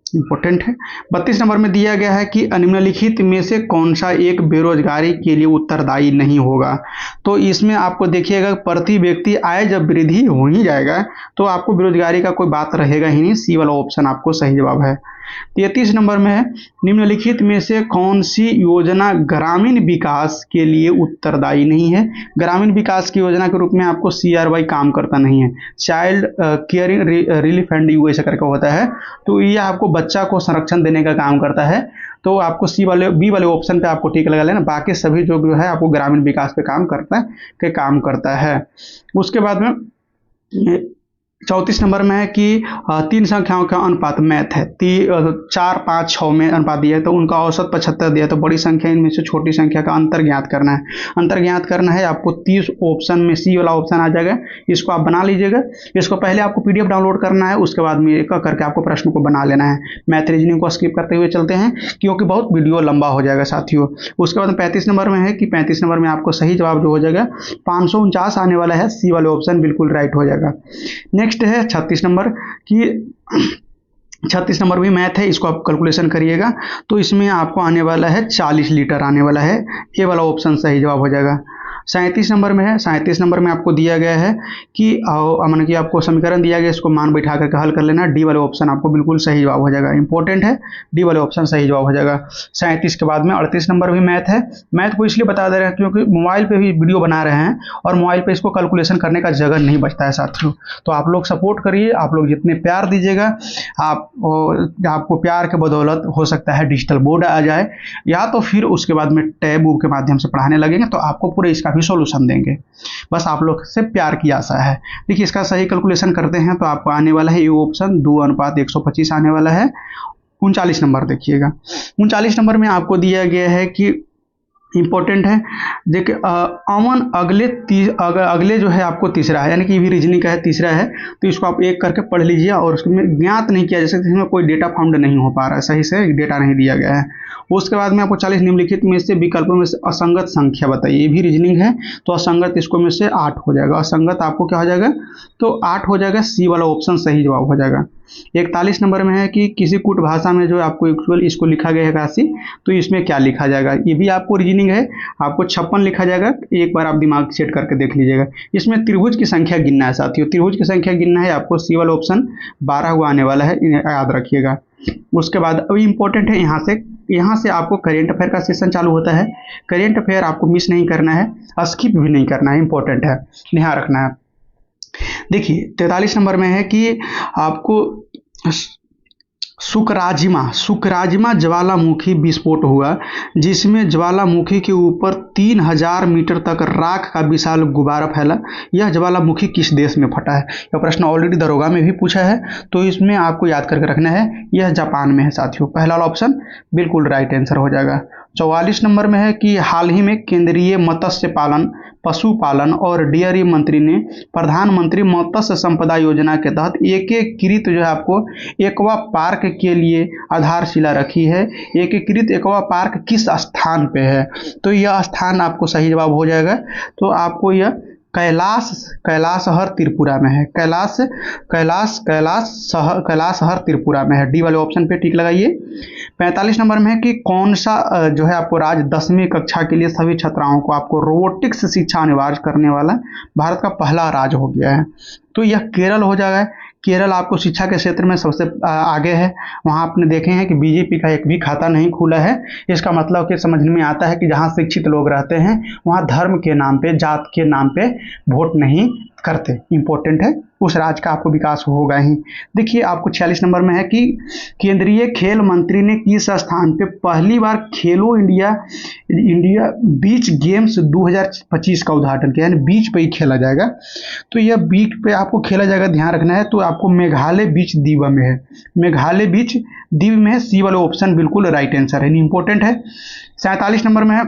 इंपॉर्टेंट है। 32 नंबर में दिया गया है कि निम्नलिखित में से कौन सा एक बेरोजगारी के लिए उत्तरदायी नहीं होगा? तो इसमें आपको देखिएगा, प्रति व्यक्ति आय जब वृद्धि हो ही जाएगा तो आपको बेरोजगारी का कोई बात रहेगा ही नहीं। सी वाला ऑप्शन आपको सही जवाब है। 33 नंबर में है, निम्नलिखित में से कौन सी योजना ग्रामीण विकास के लिए उत्तरदायी नहीं है? ग्रामीण विकास की योजना के रूप में आपको CRY काम करता नहीं है। चाइल्ड केयरिंग रिलीफ फंड ऐसा करके होता है, तो ये आपको बच्चा को संरक्षण देने का काम करता है। तो आपको बी वाले ऑप्शन पे आपको टिक लगा लेना। बाकी सभी जो है आपको ग्रामीण विकास पे काम करता है। उसके बाद में 34 नंबर में है कि 3 संख्याओं का अनुपात मैथ है। 4, 5, 6 में अनुपात दिया है तो उनका औसत 75 दिया है, तो बड़ी संख्या इनमें से छोटी संख्या का अंतर ज्ञात करना है। अंतर ज्ञात करना है आपको 30 ऑप्शन में सी वाला ऑप्शन आ जाएगा, इसको आप बना लीजिएगा। इसको पहले आपको PDF डाउनलोड करना है, उसके बाद में एक करके आपको प्रश्न को बना लेना है। मैथ रीजनिंग को स्किप करते हुए चलते हैं क्योंकि बहुत वीडियो लंबा हो जाएगा साथियों। उसके बाद 35 नंबर में है कि 35 नंबर में आपको सही जवाब जो हो जाएगा 549 आने वाला है। सी वाले ऑप्शन बिल्कुल राइट हो जाएगा। नेक्स्ट है 36 नंबर की 36 नंबर भी मैथ है, इसको आप कैलकुलेशन करिएगा तो इसमें आपको आने वाला है 40 लीटर आने वाला है। ए वाला ऑप्शन सही जवाब हो जाएगा। 37 नंबर में है, 37 नंबर में आपको दिया गया है कि माना कि आपको समीकरण दिया गया, इसको मान बैठा करके हल कर लेना। डी वाले ऑप्शन आपको बिल्कुल सही जवाब हो जाएगा, इंपॉर्टेंट है। डी वाले ऑप्शन सही जवाब हो जाएगा। 37 के बाद में 38 नंबर भी मैथ है। मैथ को इसलिए बता दे रहे हैं क्योंकि मोबाइल पे भी वीडियो बना रहे हैं और मोबाइल पे इसको कैलकुलेशन करने का जगह नहीं बचता है साथियों। तो आप लोग सपोर्ट करिए, आप लोग जितने प्यार दीजिएगा आपको प्यार के बदौलत हो सकता है डिजिटल बोर्ड आ जाए, या तो फिर उसके बाद में टैब बुक के माध्यम से पढ़ाने लगेंगे तो आपको पूरे इसका भी सोल्यूशन देंगे। बस आप लोग से प्यार की आशा है। देखिए इसका सही कैलकुलेशन करते हैं तो आपको आने वाला है ये ऑप्शन 2:125 आने वाला है। 39 नंबर देखिएगा, 39 नंबर में आपको दिया गया है कि इंपॉर्टेंट है। देखिए अमन अगले जो है आपको तीसरा है, यानी कि भी रीजनिंग का है, तीसरा है, तो इसको आप एक करके पढ़ लीजिए और उसमें ज्ञात नहीं किया जा सकता, इसमें कोई डेटा फाउंड नहीं हो पा रहा है, सही से डेटा नहीं दिया गया है। उसके बाद में आपको 40 निम्नलिखित में से विकल्पों में से असंगत संख्या बताइए। ये भी रीजनिंग है तो असंगत इसको में से 8 हो जाएगा। असंगत आपको क्या हो जाएगा तो 8 हो जाएगा। सी वाला ऑप्शन सही जवाब हो जाएगा। 41 नंबर में है कि किसी कूट भाषा में जो आपको इक्वल इसको लिखा गया है राशि, तो इसमें क्या लिखा जाएगा। ये भी आपको रीजनिंग है, आपको 56 लिखा जाएगा। एक बार आप दिमाग सेट करके देख लीजिएगा। इसमें त्रिभुज की संख्या गिनना है साथियों, त्रिभुज की संख्या गिनना है आपको। सी वाला ऑप्शन 12 हुआ आने वाला है, इन्हें याद रखिएगा। उसके बाद अभी इंपॉर्टेंट है, यहाँ से आपको करेंट अफेयर का सेशन चालू होता है। करेंट अफेयर आपको मिस नहीं करना है, स्किप भी नहीं करना है, इंपॉर्टेंट है, ध्यान रखना है। देखिए 43 नंबर में है कि आपको सुकराजिमा ज्वालामुखी विस्फोट हुआ जिसमें ज्वालामुखी के ऊपर 3000 मीटर तक राख का विशाल गुब्बारा फैला। यह ज्वालामुखी किस देश में फटा है? यह प्रश्न ऑलरेडी दरोगा में भी पूछा है, तो इसमें आपको याद करके रखना है, यह जापान में है साथियों। पहला वाला ऑप्शन बिल्कुल राइट आंसर हो जाएगा। 44 नंबर में है कि हाल ही में केंद्रीय मत्स्य पालन, पशुपालन और डेयरी मंत्री ने प्रधानमंत्री मत्स्य संपदा योजना के तहत एकीकृत जो है आपको एक्वा पार्क के लिए आधारशिला रखी है। एकीकृत एक्वा पार्क किस स्थान पे है? तो यह स्थान आपको सही जवाब हो जाएगा। तो आपको यह कैलाशहर त्रिपुरा में है। कैलाशहर त्रिपुरा में है। डी वाले ऑप्शन पे टिक लगाइए। 45 नंबर में है कि कौन सा जो है आपको राज्य 10वीं कक्षा के लिए सभी छात्राओं को आपको रोबोटिक्स शिक्षा अनिवार्य करने वाला भारत का पहला राज्य हो गया है? तो यह केरल हो जाएगा। केरल आपको शिक्षा के क्षेत्र में सबसे आगे है। वहाँ आपने देखे हैं कि बीजेपी का एक भी खाता नहीं खुला है। इसका मतलब कि समझ में आता है कि जहाँ शिक्षित लोग रहते हैं वहाँ धर्म के नाम पे, जात के नाम पे वोट नहीं करते। इंपॉर्टेंट है, उस राज्य का आपको विकास होगा ही। देखिए आपको 46 नंबर में है कि केंद्रीय खेल मंत्री ने किस स्थान पे पहली बार खेलो इंडिया बीच गेम्स 2025 का उद्घाटन किया, यानी बीच पे ही खेला जाएगा। तो यह बीच पे आपको खेला जाएगा, ध्यान रखना है। तो आपको मेघालय बीच द्वीप में है। मेघालय बीच द्वीप में है। सी वाला ऑप्शन बिल्कुल राइट आंसर है, इंपॉर्टेंट है। 47 नंबर में है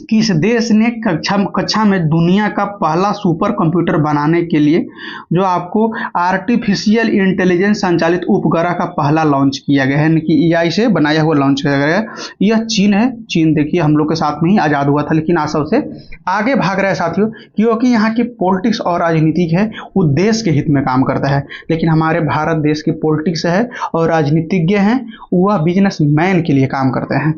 किस देश ने कक्षा में दुनिया का पहला सुपर कंप्यूटर बनाने के लिए जो आपको आर्टिफिशियल इंटेलिजेंस संचालित उपग्रह का पहला लॉन्च किया गया है, यानी कि एआई से बनाया हुआ लॉन्च किया गया है? यह चीन है। चीन देखिए हम लोग के साथ में ही आज़ाद हुआ था, लेकिन आज सबसे आगे भाग रहा है साथियों, क्योंकि यहाँ की पॉलिटिक्स और राजनीतिक है, वो देश के हित में काम करता है। लेकिन हमारे भारत देश की पॉलिटिक्स है और राजनीतिज्ञ हैं, वह बिजनेसमैन के लिए काम करते हैं।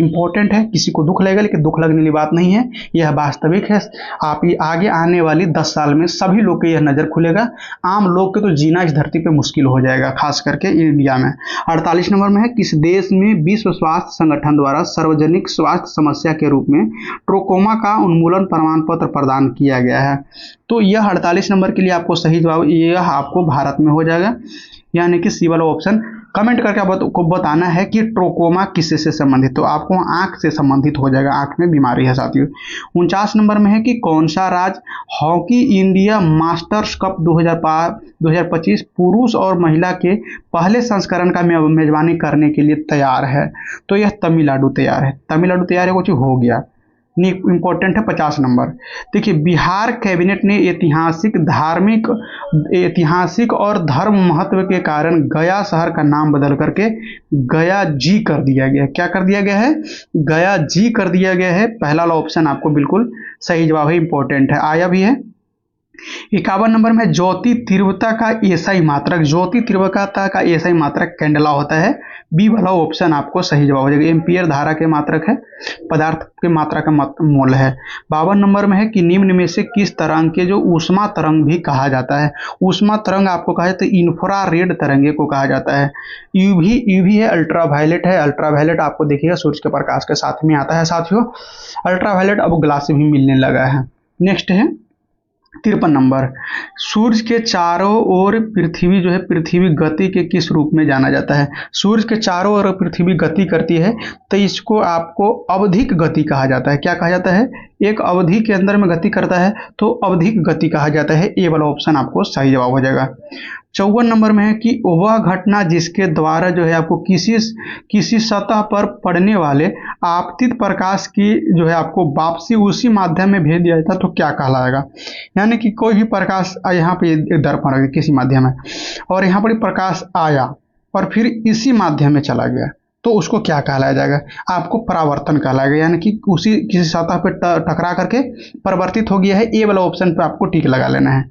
इंपॉर्टेंट है, किसी को दुख लगेगा, लेकिन दुख लगने वाली बात नहीं है, यह वास्तविक है। आप आगे आने वाली 10 साल में सभी लोग के यह नजर खुलेगा। आम लोग के तो जीना इस धरती पे मुश्किल हो जाएगा, खास करके इंडिया में। 48 नंबर में है किस देश में विश्व स्वास्थ्य संगठन द्वारा सार्वजनिक स्वास्थ्य समस्या के रूप में ट्रोकोमा का उन्मूलन प्रमाण पत्र प्रदान किया गया है? तो यह 48 नंबर के लिए आपको सही जवाब यह आपको भारत में हो जाएगा, यानी कि सी वाला ऑप्शन। कमेंट करके आपको बताना है कि ट्रोकोमा किससे संबंधित, तो आपको आंख से संबंधित हो जाएगा, आंख में बीमारी है साथियों। 49 नंबर में है कि कौन सा राज्य हॉकी इंडिया मास्टर्स कप 2025 पुरुष और महिला के पहले संस्करण का मेजबानी करने के लिए तैयार है? तो यह तमिलनाडु तैयार है। तमिलनाडु तैयार है, कुछ हो गया। इंपॉर्टेंट है 50 नंबर। देखिए बिहार कैबिनेट ने ऐतिहासिक और धर्म महत्व के कारण गया शहर का नाम बदल करके गया जी कर दिया गया। क्या कर दिया गया है? गया जी कर दिया गया है। पहला वाला ऑप्शन आपको बिल्कुल सही जवाब है, इंपॉर्टेंट है, आया भी है। 51 नंबर में ज्योति तीव्रता का एसआई मात्रक कैंडला होता है। बी वाला ऑप्शन आपको सही जवाब हो जाएगा। एम्पियर धारा के मात्रक है, पदार्थ के मात्रा का मोल है। 52 नंबर में है कि निम्न में से किस तरंग के जो ऊष्मा तरंग भी कहा जाता है? ऊष्मा तरंग आपको कहा जाता है इंफ्रारेड तरंगे को कहा जाता है। यूवी है, अल्ट्रावायलेट है। अल्ट्रावायलेट आपको देखिएगा सूर्य के प्रकाश के साथ में आता है साथियों। अल्ट्रावायलेट अब ग्लास से भी मिलने लगा है। नेक्स्ट है 53 नंबर, सूर्य के चारों ओर पृथ्वी जो है, पृथ्वी गति के किस रूप में जाना जाता है? सूर्य के चारों ओर पृथ्वी गति करती है, तो इसको आपको अवधिक गति कहा जाता है। क्या कहा जाता है? एक अवधि के अंदर में गति करता है तो अवधिक गति कहा जाता है। ए वाला ऑप्शन आपको सही जवाब हो जाएगा। 54 नंबर में है कि वह घटना जिसके द्वारा जो है आपको किसी सतह पर पड़ने वाले आपतित प्रकाश की जो है आपको वापसी उसी माध्यम में भेज दिया जाता है, तो क्या कहलाएगा? यानी कि कोई भी प्रकाश यहाँ पे दर्पण है किसी माध्यम में, और यहाँ पर प्रकाश आया और फिर इसी माध्यम में चला गया, तो उसको क्या कहलाया जाएगा? आपको परावर्तन कहलाएगा, यानी कि उसी किसी सतह पर टकरा करके परिवर्तित हो गया है। ए वाला ऑप्शन पे आपको टिक लगा लेना है।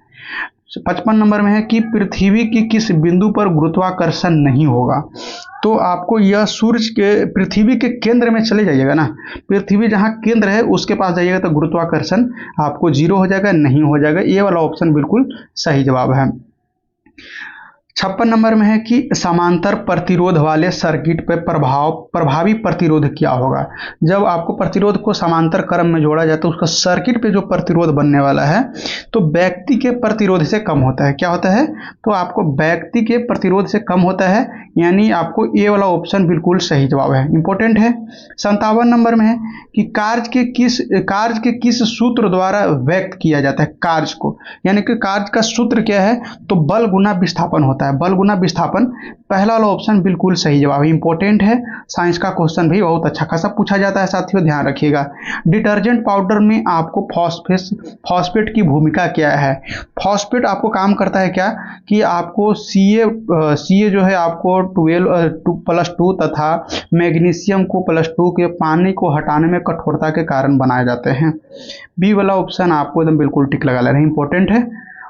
55 नंबर में है कि पृथ्वी की किस बिंदु पर गुरुत्वाकर्षण नहीं होगा? तो आपको यह सूर्य के पृथ्वी के केंद्र में चले जाइएगा ना, पृथ्वी जहाँ केंद्र है उसके पास जाइएगा तो गुरुत्वाकर्षण आपको 0 हो जाएगा, नहीं हो जाएगा। ये वाला ऑप्शन बिल्कुल सही जवाब है। 56 नंबर में है कि समांतर प्रतिरोध वाले सर्किट पे प्रभावी प्रतिरोध क्या होगा। जब आपको प्रतिरोध को समांतर क्रम में जोड़ा जाए तो उसका सर्किट पे जो प्रतिरोध बनने वाला है तो व्यक्ति के प्रतिरोध से कम होता है। क्या होता है? तो आपको व्यक्ति के प्रतिरोध से कम होता है, यानी आपको ए वाला ऑप्शन बिल्कुल सही जवाब है, इंपॉर्टेंट है। 57 नंबर में है कि कार्य के किस सूत्र द्वारा व्यक्त किया जाता है कार्य को, यानी कि कार्य का सूत्र क्या है? तो बल गुना विस्थापन होता है, बल गुना विस्थापन। पहला वाला ऑप्शन बिल्कुल सही जवाब है, इंपॉर्टेंट है। साइंस का क्वेश्चन भी बहुत अच्छा खासा पूछा जाता है साथियों, ध्यान रखिएगा। डिटर्जेंट पाउडर में आपको फॉस्फेट की भूमिका क्या है? फॉस्फेट आपको काम करता है क्या कि आपको सी ए जो है आपको 12+2 तथा मैग्नीशियम को +2 के पानी को हटाने में कठोरता के कारण बनाए जाते हैं। बी वाला ऑप्शन आपको एकदम बिल्कुल टिक लगा लेना है, इंपॉर्टेंट है।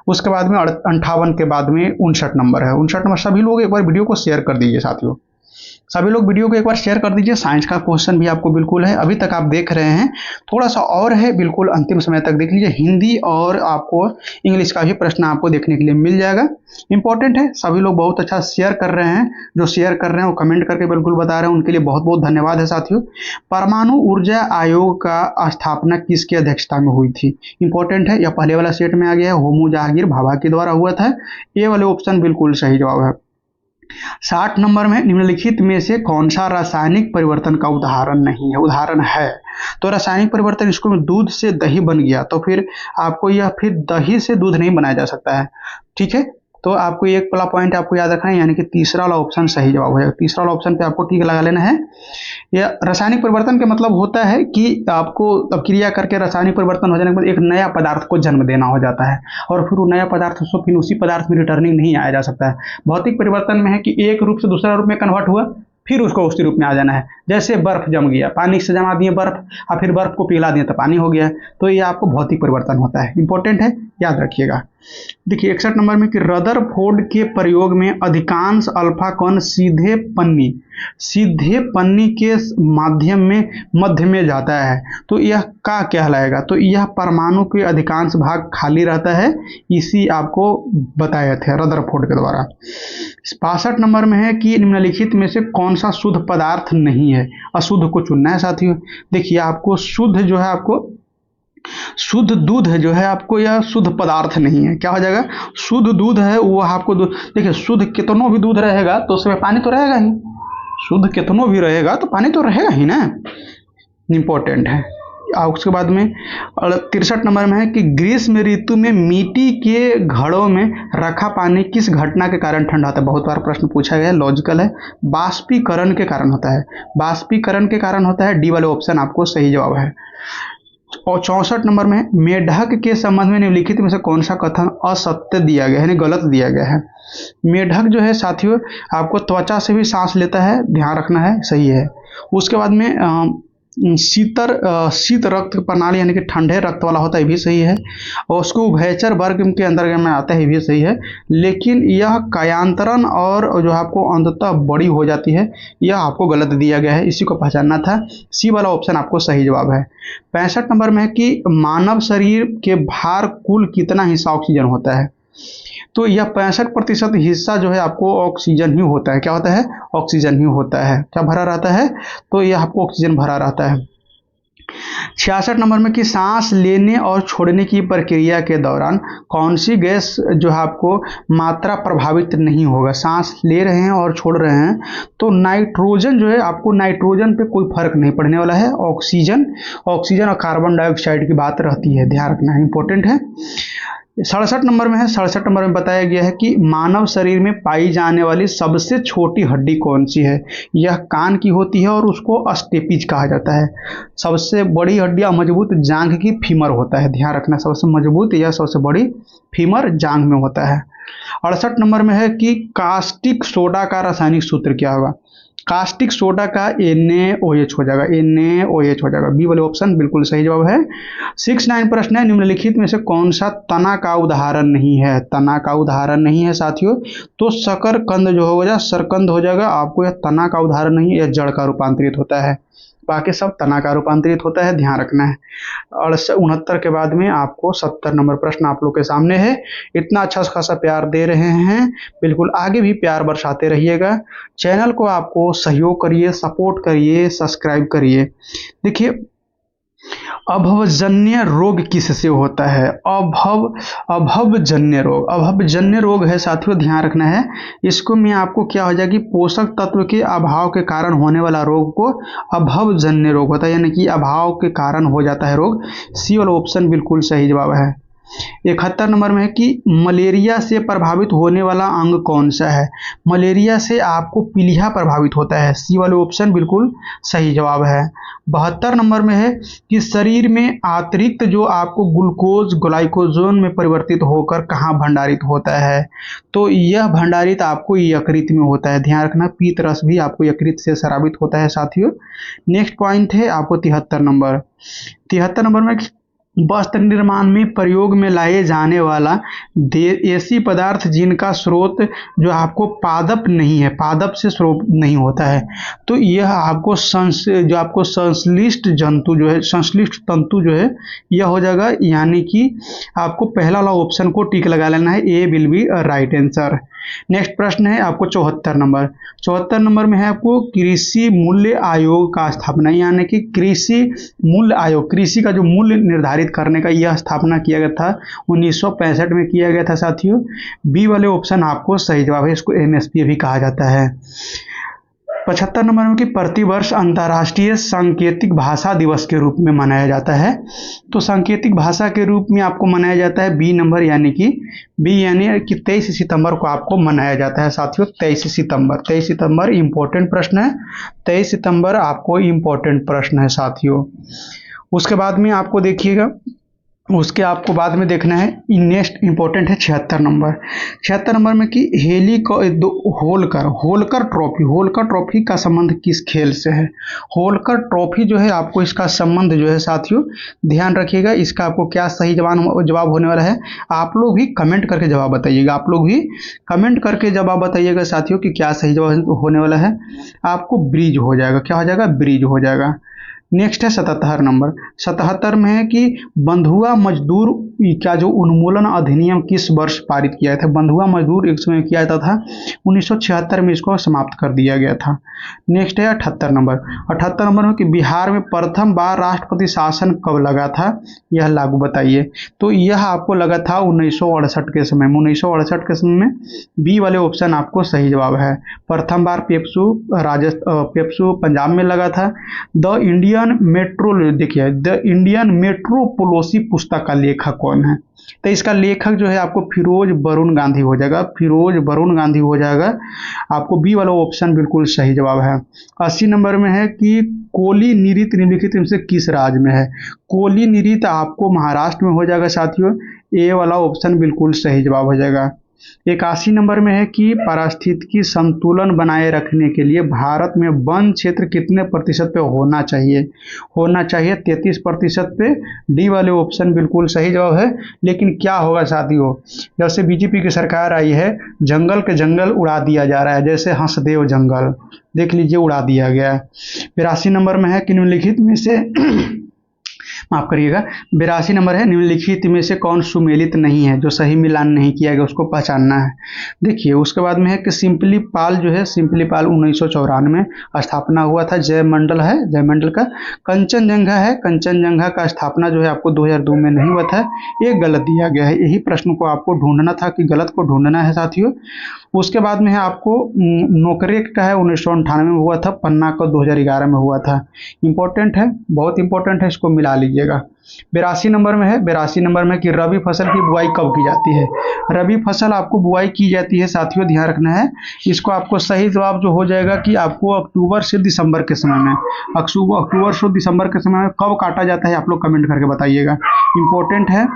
उसके बाद में 58 के बाद में 59 नंबर है। 59 नंबर सभी लोग एक बार वीडियो को शेयर कर दीजिए साथियों, सभी लोग वीडियो को एक बार शेयर कर दीजिए। साइंस का क्वेश्चन भी आपको बिल्कुल है, अभी तक आप देख रहे हैं, थोड़ा सा और है, बिल्कुल अंतिम समय तक देख लीजिए। हिंदी और आपको इंग्लिश का भी प्रश्न आपको देखने के लिए मिल जाएगा, इंपॉर्टेंट है। सभी लोग बहुत अच्छा शेयर कर रहे हैं, जो शेयर कर रहे हैं वो कमेंट करके बिल्कुल बता रहे हैं, उनके लिए बहुत बहुत धन्यवाद है साथियों। परमाणु ऊर्जा आयोग का स्थापना किसकी अध्यक्षता में हुई थी? इंपॉर्टेंट है, यह पहले वाला सेट में आ गया है, होमू जहांगीर भाभा के द्वारा हुआ था। ये वाले ऑप्शन बिल्कुल सही जवाब है। 60 नंबर में निम्नलिखित में से कौन सा रासायनिक परिवर्तन का उदाहरण नहीं है? उदाहरण है तो रासायनिक परिवर्तन, इसको दूध से दही बन गया तो फिर आपको यह फिर दही से दूध नहीं बनाया जा सकता है, ठीक है। तो आपको एक वाला पॉइंट आपको याद रखना है, यानी कि तीसरा वाला ऑप्शन सही जवाब है। तीसरा वाला ऑप्शन पे आपको टिक लगा लेना है। यह रासायनिक परिवर्तन का मतलब होता है कि आपको अब क्रिया करके रासायनिक परिवर्तन हो जाने के बाद एक नया पदार्थ को जन्म देना हो जाता है, और फिर वो नया पदार्थ उसको फिर उसी पदार्थ में रिटर्निंग नहीं आया जा सकता है। भौतिक परिवर्तन में है कि एक रूप से दूसरा रूप में कन्वर्ट हुआ, फिर उसको उसी रूप में आ जाना है। जैसे बर्फ जम गया, पानी से जमा दिए बर्फ और फिर बर्फ को पिघला दिए तो पानी हो गया, तो ये आपको भौतिक परिवर्तन होता है, इंपॉर्टेंट है, याद रखिएगा। देखिए 61 नंबर में कि रदरफोर्ड के प्रयोग में अधिकांश अल्फा कण सीधे पन्नी के माध्यम में मध्य में जाता है, तो यह का कहलाएगा? तो यह परमाणु के अधिकांश भाग खाली रहता है, इसी आपको बताए थे रदरफोर्ड के द्वारा। 62 नंबर में है कि निम्नलिखित में से कौन सा शुद्ध पदार्थ नहीं है? अशुद्ध को चुनना है साथियों। देखिए आपको शुद्ध जो है, आपको शुद्ध दूध है जो है आपको, यह शुद्ध पदार्थ नहीं है। क्या हो जाएगा? शुद्ध दूध है वो आपको देखिए शुद्ध कितनों भी दूध रहेगा तो उसमें पानी तो रहेगा ही, शुद्ध कितनों भी रहेगा तो पानी तो रहेगा ही ना, इंपॉर्टेंट है। उसके बाद में 63 नंबर में है कि ग्रीष्म ऋतु में मिट्टी के घड़ों में रखा पानी किस घटना के कारण ठंडा होता है? बहुत बार प्रश्न पूछा गया है, लॉजिकल है, बाष्पीकरण के कारण होता है, बाष्पीकरण के कारण होता है। डी वाले ऑप्शन आपको सही जवाब है। और 64 नंबर में मेढक के संबंध में निम्नलिखित में से कौन सा कथन असत्य दिया गया है, यानी गलत दिया गया है? मेढक जो है साथियों आपको त्वचा से भी सांस लेता है, ध्यान रखना है, सही है। उसके बाद में शीत रक्त प्रणाली यानी कि ठंडे रक्त वाला होता है, ये भी सही है। और उसको उभयचर वर्ग के अंदर में आता है, ये भी सही है। लेकिन यह कायांतरण और जो आपको अंततः बड़ी हो जाती है, यह आपको गलत दिया गया है, इसी को पहचानना था। सी वाला ऑप्शन आपको सही जवाब है। 65 नंबर में है कि मानव शरीर के भार कुल कितना हिस्सा ऑक्सीजन होता है? तो यह 65% हिस्सा जो है आपको ऑक्सीजन ही होता है। क्या होता है? ऑक्सीजन ही होता है। क्या भरा रहता है? तो यह आपको ऑक्सीजन भरा रहता है। 66 नंबर में कि सांस लेने और छोड़ने की प्रक्रिया के दौरान कौन सी गैस जो है आपको मात्रा प्रभावित नहीं होगा? सांस ले रहे हैं और छोड़ रहे हैं तो नाइट्रोजन जो है आपको, नाइट्रोजन पे कोई फर्क नहीं पड़ने वाला है। ऑक्सीजन और कार्बन डाइऑक्साइड की बात रहती है, ध्यान रखना है, इंपॉर्टेंट है। 67 नंबर में है, 67 नंबर में बताया गया है कि मानव शरीर में पाई जाने वाली सबसे छोटी हड्डी कौन सी है? यह कान की होती है और उसको स्टेपिज कहा जाता है। सबसे बड़ी हड्डी या मजबूत जांघ की फीमर होता है, ध्यान रखना, सबसे मजबूत या सबसे बड़ी फीमर जांघ में होता है। 68 नंबर में है कि कास्टिक सोडा का रासायनिक सूत्र क्या होगा? कास्टिक सोडा का NaOH हो जाएगा, NaOH हो जाएगा। बी वाले ऑप्शन बिल्कुल सही जवाब है। 6-9 प्रश्न है, निम्नलिखित में से कौन सा तना का उदाहरण नहीं है? तना का उदाहरण नहीं है साथियों, तो शकरकंद जो हो जाएगा, सरकंद हो जाएगा। आपको यह तना का उदाहरण नहीं है, यह जड़ का रूपांतरित होता है, बाकी सब तना का रूपांतरित होता है, ध्यान रखना है। 69 के बाद में आपको 70 नंबर प्रश्न आप लोग के सामने है। इतना अच्छा खासा प्यार दे रहे हैं, बिल्कुल आगे भी प्यार बरसाते रहिएगा। चैनल को आपको सहयोग करिए, सपोर्ट करिए, सब्सक्राइब करिए। देखिए, अभवजन्य रोग किससे होता है? अभवजन्य रोग, अभवजन्य रोग है साथियों, ध्यान रखना है। इसको में आपको क्या हो जाएगी, पोषक तत्व के अभाव के कारण होने वाला रोग को अभवजन्य रोग होता है, यानी कि अभाव के कारण हो जाता है रोग। सी वाला ऑप्शन बिल्कुल सही जवाब है। 71 नंबर में है कि मलेरिया से प्रभावित होने वाला अंग कौन सा है? मलेरिया से आपको पीलिया प्रभावित होता है, सी वाले ऑप्शन बिल्कुल सही जवाब है। 72 नंबर में है कि शरीर में अतिरिक्त जो आपको ग्लूकोज ग्लाइकोजन में परिवर्तित होकर कहाँ भंडारित होता है? तो यह भंडारित आपको यकृत में होता है, ध्यान रखना। पीत रस भी आपको यकृत से स्रावित होता है साथियों। नेक्स्ट पॉइंट है आपको 73 नंबर। 73 नंबर में वस्त्र निर्माण में प्रयोग में लाए जाने वाला ऐसी पदार्थ जिनका स्रोत जो आपको पादप नहीं है, पादप से स्रोत नहीं होता है, तो यह आपको जो आपको संश्लिष्ट जंतु जो है, संश्लिष्ट तंतु जो है, यह हो जाएगा। यानी कि आपको पहला वाला ऑप्शन को टिक लगा लेना है, A will be right answer. Next प्रश्न है आपको 74 नंबर। 74 नंबर में है आपको कृषि मूल्य आयोग का स्थापना, यानी कि कृषि मूल्य आयोग, कृषि का जो मूल्य निर्धारित करने का यह स्थापना किया गया था 1965 में किया गया था साथियों। बी वाले ऑप्शन आपको सही जवाब है, इसको MSP भी कहा जाता है। 75 नंबर में कि प्रतिवर्ष अंतर्राष्ट्रीय सांकेतिक भाषा दिवस के रूप में मनाया जाता है, तो सांकेतिक भाषा के रूप में आपको मनाया जाता है बी नंबर, यानी कि 23 सितंबर को आपको मनाया जाता है साथियों। 23 सितंबर इंपॉर्टेंट प्रश्न है, 23 सितंबर आपको इंपॉर्टेंट प्रश्न है साथियों। उसके बाद में आपको देखिएगा, उसके आपको बाद में देखना है, नेक्स्ट इंपॉर्टेंट है 76 नंबर। 76 नंबर में कि होलकर ट्रॉफी का संबंध किस खेल से है? होलकर ट्रॉफी जो है आपको इसका संबंध जो है साथियों, ध्यान रखिएगा। इसका आपको क्या सही जवाब होने वाला है, आप लोग भी कमेंट करके जवाब बताइएगा, आप लोग भी कमेंट करके जवाब बताइएगा साथियों कि क्या सही जवाब होने वाला है। आपको ब्रिज हो जाएगा, क्या हो जाएगा, ब्रिज हो जाएगा। नेक्स्ट है 77 नंबर। 77 में है कि बंधुआ मजदूर का जो उन्मूलन अधिनियम किस वर्ष पारित किया था? बंधुआ मजदूर एक समय किया जाता था, 1976 में इसको समाप्त कर दिया गया था। नेक्स्ट है 78 नंबर। 78 नंबर में कि बिहार में प्रथम बार राष्ट्रपति शासन कब लगा था, यह लागू बताइए। तो यह आपको लगा था 1968 के समय में, 1968 के समय में। बी वाले ऑप्शन आपको सही जवाब है। प्रथम बार पेप्सू पंजाब में लगा था। द इंडियन मेट्रो, देखिए द इंडियन मेट्रो पॉलिसी पुस्तक का लेखक कौन है? तो इसका लेखक जो है आपको फिरोज वरुण गांधी हो जाएगा, फिरोज वरुण गांधी हो जाएगा। आपको बी वाला ऑप्शन बिल्कुल सही जवाब है। 80 नंबर में है कि कोली नृत्य निम्नलिखित में से किस राज्य में है? कोली नृत्य आपको महाराष्ट्र में हो जाएगा साथियों, ए वाला ऑप्शन बिल्कुल सही जवाब हो जाएगा। 81 नंबर में है कि पारिस्थितिकी संतुलन बनाए रखने के लिए भारत में वन क्षेत्र कितने प्रतिशत पे होना चाहिए? 33% पे, डी वाले ऑप्शन बिल्कुल सही जवाब है। लेकिन क्या होगा साथियों, जब से बीजेपी की सरकार आई है, जंगल के जंगल उड़ा दिया जा रहा है, जैसे हंसदेव जंगल देख लीजिए उड़ा दिया गया है। 82 नंबर में है कि निम्नलिखित में से माफ करिएगा, 82 नंबर है, निम्नलिखित में से कौन सुमेलित नहीं है, जो सही मिलान नहीं किया गया उसको पहचानना है। देखिए उसके बाद में है कि सिंपली पाल जो है, सिंपली पाल 1994 में स्थापना हुआ था। जयमंडल है, जयमंडल का। कंचनजंगा है, कंचनजंगा का स्थापना जो है आपको 2002 में नहीं हुआ था, ये गलत दिया गया है। यही प्रश्न को आपको ढूंढना था कि गलत को ढूंढना है साथियों। उसके बाद में है आपको नोकरेक का है, 1998 में हुआ था। पन्ना का 2011 में हुआ था। इंपॉर्टेंट है, बहुत इंपॉर्टेंट है, इसको मिला लीजिएगा। 82 नंबर में है, 82 नंबर में कि रबी फसल की बुआई कब की जाती है? रबी फसल आपको बुआई की जाती है साथियों, ध्यान रखना है। इसको आपको सही जवाब जो हो जाएगा कि आपको अक्टूबर से दिसंबर के समय में, अक्टूबर से दिसंबर के समय में कब काटा जाता है, आप लोग कमेंट करके बताइएगा, इंपॉर्टेंट है।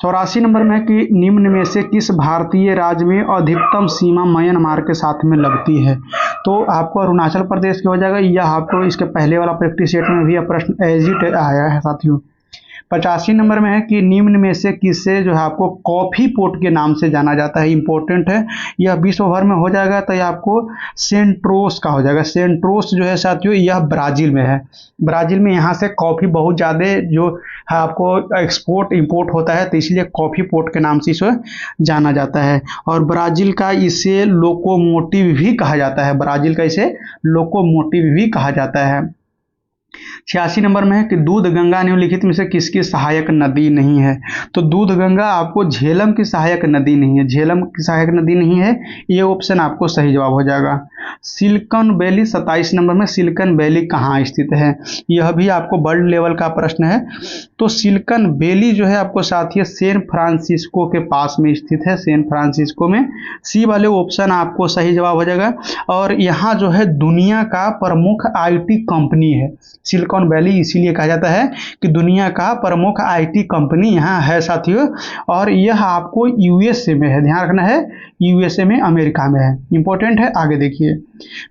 84 नंबर में है कि निम्न में से किस भारतीय राज्य में अधिकतम सीमा म्यांमार के साथ में लगती है। तो आपको अरुणाचल प्रदेश की हो जाएगा। यह आपको इसके पहले वाला प्रैक्टिस सेट में भी यह प्रश्न एज इट आया है साथियों। 85 नंबर में है कि निम्न में से किससे जो है आपको कॉफी पोर्ट के नाम से जाना जाता है। इंपॉर्टेंट है, यह विश्व भर में हो जाएगा तो यह आपको सेंट्रोस का हो जाएगा। सेंट्रोस जो है साथियों यह ब्राजील में है। ब्राजील में यहाँ से कॉफ़ी बहुत ज़्यादा जो है आपको एक्सपोर्ट इंपोर्ट होता है, तो इसलिए कॉफ़ी पोर्ट के नाम से इसे जाना जाता है। और ब्राज़ील का इसे लोकोमोटिव भी कहा जाता है। ब्राज़ील का इसे लोकोमोटिव भी कहा जाता है। 86 नंबर में है कि दूध गंगा निम्नलिखित में से किसकी सहायक नदी नहीं है। तो दूध गंगा आपको झेलम की सहायक नदी नहीं है। झेलम की सहायक नदी नहीं है, ये ऑप्शन आपको सही जवाब हो जाएगा। सिलिकॉन वैली 27 नंबर में सिलिकॉन वैली कहाँ स्थित है, यह भी आपको वर्ल्ड लेवल का प्रश्न है। तो सिलिकॉन वैली जो है आपको साथियों सैन फ्रांसिस्को के पास में स्थित है। सैन फ्रांसिस्को में सी वाले ऑप्शन आपको सही जवाब हो जाएगा। और यहाँ जो है दुनिया का प्रमुख IT कंपनी है। सिलिकॉन वैली इसीलिए कहा जाता है कि दुनिया का प्रमुख IT कंपनी यहाँ है साथियों। और यह आपको USA में है, ध्यान रखना है, USA में, अमेरिका में है। इंपॉर्टेंट है। आगे देखिए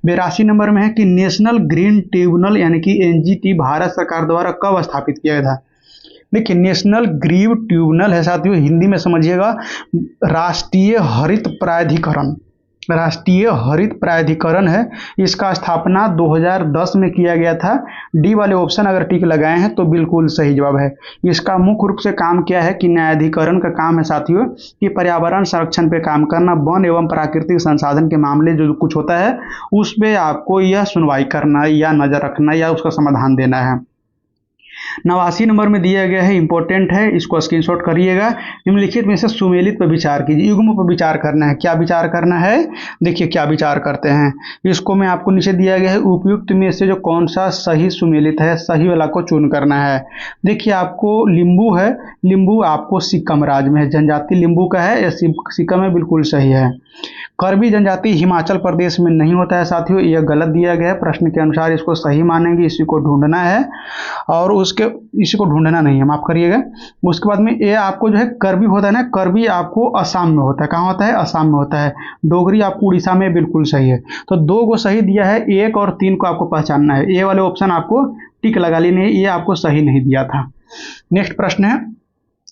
82 नंबर में है कि नेशनल ग्रीन ट्रिब्यूनल यानी कि NGT भारत सरकार द्वारा कब स्थापित किया गया था। देखिए नेशनल ग्रीन ट्रिब्यूनल है साथियों, हिंदी में समझिएगा राष्ट्रीय हरित प्राधिकरण। राष्ट्रीय हरित प्राधिकरण है। इसका स्थापना 2010 में किया गया था। डी वाले ऑप्शन अगर टिक लगाए हैं तो बिल्कुल सही जवाब है। इसका मुख्य रूप से काम क्या है कि न्यायाधिकरण का काम है साथियों कि पर्यावरण संरक्षण पे काम करना, वन एवं प्राकृतिक संसाधन के मामले जो कुछ होता है उस पर आपको यह सुनवाई करना या नजर रखना या उसका समाधान देना है। 89 नंबर में दिया गया है, इंपॉर्टेंट है, इसको स्क्रीनशॉट करिएगा। निम्नलिखित में से सुमेलित पर विचार कीजिए। युग्म पर विचार करना है। क्या विचार करना है, देखिए क्या विचार करते हैं इसको मैं आपको नीचे दिया गया है। उपयुक्त में से जो कौन सा सही सुमेलित है, सही वाला को चुन करना है। देखिए आपको लिंबू है, लिंबू आपको सिक्किम राज्य में है, जनजाति लिंबू का है, या सिक्किम में, बिल्कुल सही है। करबी जनजाति हिमाचल प्रदेश में नहीं होता है साथियों, यह गलत दिया गया है। प्रश्न के अनुसार इसको सही मानेंगे, इसी को ढूंढना है और इसी को ढूंढना नहीं है, माफ करिएगा। उसके बाद में ये आपको जो है करबी होता है ना, करबी आपको असम में होता है। कहाँ होता है, असम में होता है। डोगरी आपको उड़ीसा में, बिल्कुल सही है। तो 2 को सही दिया है, 1 और 3 को आपको पहचानना है। ये वाले ऑप्शन आपको टिक लगा लेने है, ये आपको सही नहीं दिया था। नेक्स्ट प्रश्न है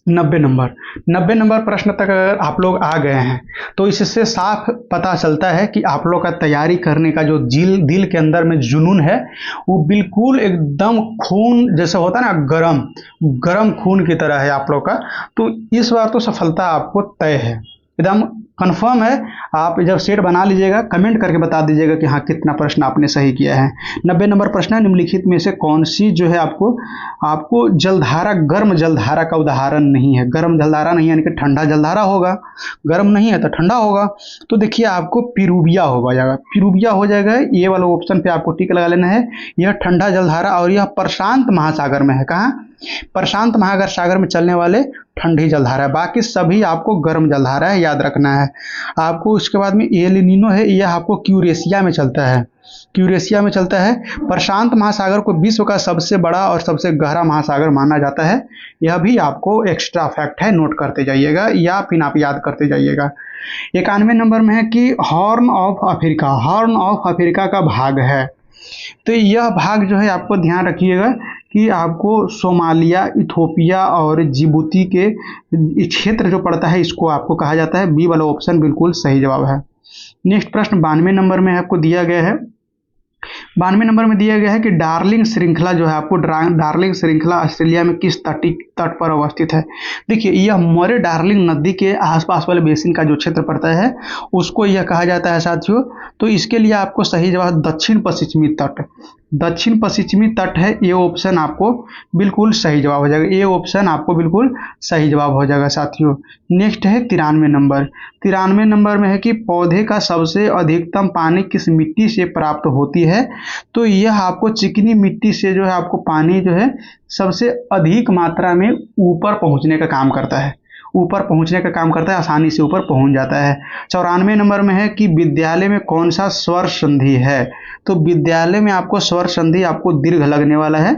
90 नंबर। 90 नंबर प्रश्न तक अगर आप लोग आ गए हैं तो इससे साफ पता चलता है कि आप लोग का तैयारी करने का जो दिल के अंदर में जुनून है वो बिल्कुल एकदम खून जैसे होता है ना, गरम खून की तरह है आप लोग का। तो इस बार तो सफलता आपको तय है, एकदम कंफर्म है। आप जब सेट बना लीजिएगा कमेंट करके बता दीजिएगा कि हाँ कितना प्रश्न आपने सही किया है। 90 नंबर प्रश्न है, निम्नलिखित में से कौन सी जो है आपको जलधारा, गर्म जलधारा का उदाहरण नहीं है। गर्म जलधारा नहीं यानी कि ठंडा जलधारा होगा, गर्म नहीं है तो ठंडा होगा। तो देखिए आपको पिरूबिया हो जाएगा, पिरूबिया हो जाएगा। ये वाला ऑप्शन पे आपको टिक लगा लेना है। यह ठंडा जलधारा और यह प्रशांत महासागर में है। कहाँ, प्रशांत महासागर में चलने वाले ठंडी जलधारा है। बाकी सभी आपको गर्म जलधारा है, याद रखना है आपको। उसके बाद में एल नीनो है, यह आपको क्यूरेशिया में चलता है, क्यूरेशिया में चलता है। प्रशांत महासागर को विश्व का सबसे बड़ा और सबसे गहरा महासागर माना जाता है। यह भी आपको एक्स्ट्रा फैक्ट है, नोट करते जाइएगा या फिर आप याद करते जाइएगा। 91 नंबर में है कि horn of Africa, horn of Africa का भाग है। तो यह भाग जो है आपको ध्यान रखिएगा कि आपको सोमालिया, इथोपिया और जिबूती के क्षेत्र जो पड़ता है इसको आपको कहा जाता है। बी वाला ऑप्शन बिल्कुल सही जवाब है। नेक्स्ट प्रश्न 92 नंबर में आपको दिया गया है। 92 नंबर में दिया गया है कि डार्लिंग श्रृंखला जो है आपको, डार्लिंग श्रृंखला ऑस्ट्रेलिया में किस तट पर अवस्थित है। देखिए यह मोरे डार्लिंग नदी के आसपास वाले बेसिन का जो क्षेत्र पड़ता है उसको यह कहा जाता है साथियों। तो इसके लिए आपको सही जवाब दक्षिण पश्चिमी तट, दक्षिण पश्चिमी तट है। ये ऑप्शन आपको बिल्कुल सही जवाब हो जाएगा, ये ऑप्शन आपको बिल्कुल सही जवाब हो जाएगा साथियों। नेक्स्ट है 93 नंबर। 93 नंबर में है कि पौधे का सबसे अधिकतम पानी किस मिट्टी से प्राप्त होती है। तो यह आपको चिकनी मिट्टी से जो है आपको पानी जो है सबसे अधिक मात्रा में ऊपर पहुंचने का काम करता है, ऊपर पहुंचने का काम करता है, आसानी से ऊपर पहुंच जाता है। 94 नंबर में है कि विद्यालय में कौन सा स्वर संधि है। तो विद्यालय में आपको स्वर संधि आपको दीर्घ लगने वाला है,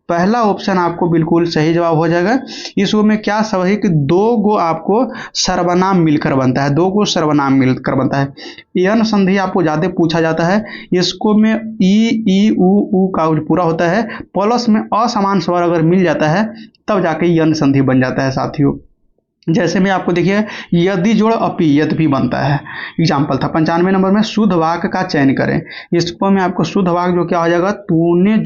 पहला ऑप्शन आपको बिल्कुल सही जवाब हो जाएगा। इसको में क्या सब है कि दो गो आपको सर्वनाम मिलकर बनता है, दो गो सर्वनाम मिलकर बनता है। यन संधि आपको ज़्यादा पूछा जाता है। इसको में ई उ का पूरा होता है, प्लस में असमान स्वर अगर मिल जाता है तब जाके यन संधि बन जाता है साथियों। जैसे में आपको देखिए यदि जोड़ अपि यद्यपि बनता है। एग्जाम्पल था 95 नंबर में शुद्ध वाक्य का चयन करें। इसको में आपको शुद्ध वाक्य जो क्या हो जाएगा, तूने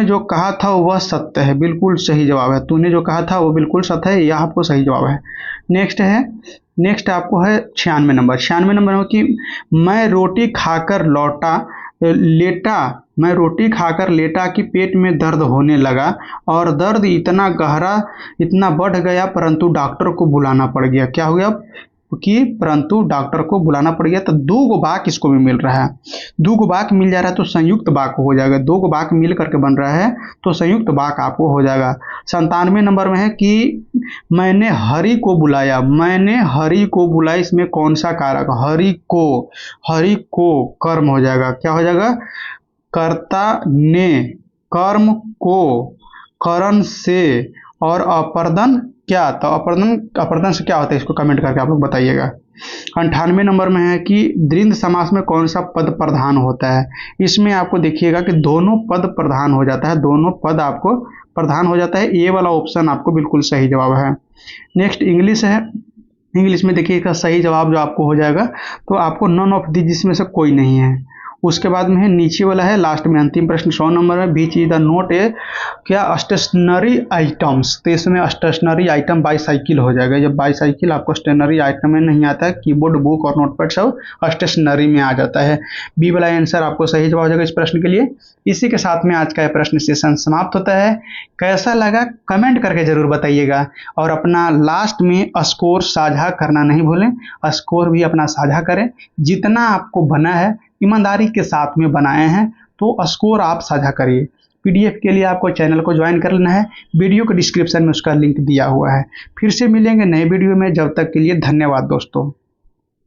जो कहा था वह सत्य है, बिल्कुल सही जवाब है। तूने जो कहा था वो बिल्कुल सत्य है, यह आपको सही जवाब है। नेक्स्ट आपको है 96 नंबर। 96 नंबर में कि मैं रोटी खाकर लेटा कि पेट में दर्द होने लगा और दर्द इतना गहरा इतना बढ़ गया परंतु डॉक्टर को बुलाना पड़ गया। क्या हो गया कि परंतु डॉक्टर को बुलाना पड़ गया। तो दो गो वाक्य इसको भी मिल रहा है, दो गो वाक्य मिल जा रहा है तो संयुक्त वाक्य हो जाएगा। दो गो वाक्य मिल करके बन रहा है तो संयुक्त वाक्य आपको हो जाएगा। 97 नंबर में है कि मैंने हरि को बुलाया। इसमें कौन सा कारक, हरि को कर्म हो जाएगा। क्या हो जाएगा, कर्ता ने कर्म को करण से और अपर्दन क्या, तो अपर्दन से क्या होता है, इसको कमेंट करके आप लोग बताइएगा। 98 नंबर में है कि द्वंद्व समास में कौन सा पद प्रधान होता है। इसमें आपको देखिएगा कि दोनों पद प्रधान हो जाता है, दोनों पद आपको प्रधान हो जाता है। ये वाला ऑप्शन आपको बिल्कुल सही जवाब है। नेक्स्ट इंग्लिश है। इंग्लिश में देखिए इसका सही जवाब जो आपको हो जाएगा तो आपको नन ऑफ दी, जिसमें से कोई नहीं है। उसके बाद में है नीचे वाला है लास्ट में अंतिम प्रश्न 100 नंबर में, बीच इज द नोट ए क्या स्टेशनरी आइटम्स। तो इसमें स्टेशनरी आइटम बाईसाइकिल हो जाएगा। जब बाईसाइकिल आपको स्टेशनरी आइटम में नहीं आता है, कीबोर्ड बुक और नोटपैड सब स्टेशनरी में आ जाता है। बी वाला आंसर आपको सही जवाब हो जाएगा इस प्रश्न के लिए। इसी के साथ में आज का प्रश्न सेशन समाप्त होता है। कैसा लगा कमेंट करके जरूर बताइएगा और अपना लास्ट में स्कोर साझा करना नहीं भूलें। स्कोर भी अपना साझा करें, जितना आपको बना है ईमानदारी के साथ में बनाए हैं तो स्कोर आप साझा करिए। पीडीएफ के लिए आपको चैनल को ज्वाइन कर लेना है, वीडियो के डिस्क्रिप्शन में उसका लिंक दिया हुआ है। फिर से मिलेंगे नए वीडियो में, जब तक के लिए धन्यवाद दोस्तों।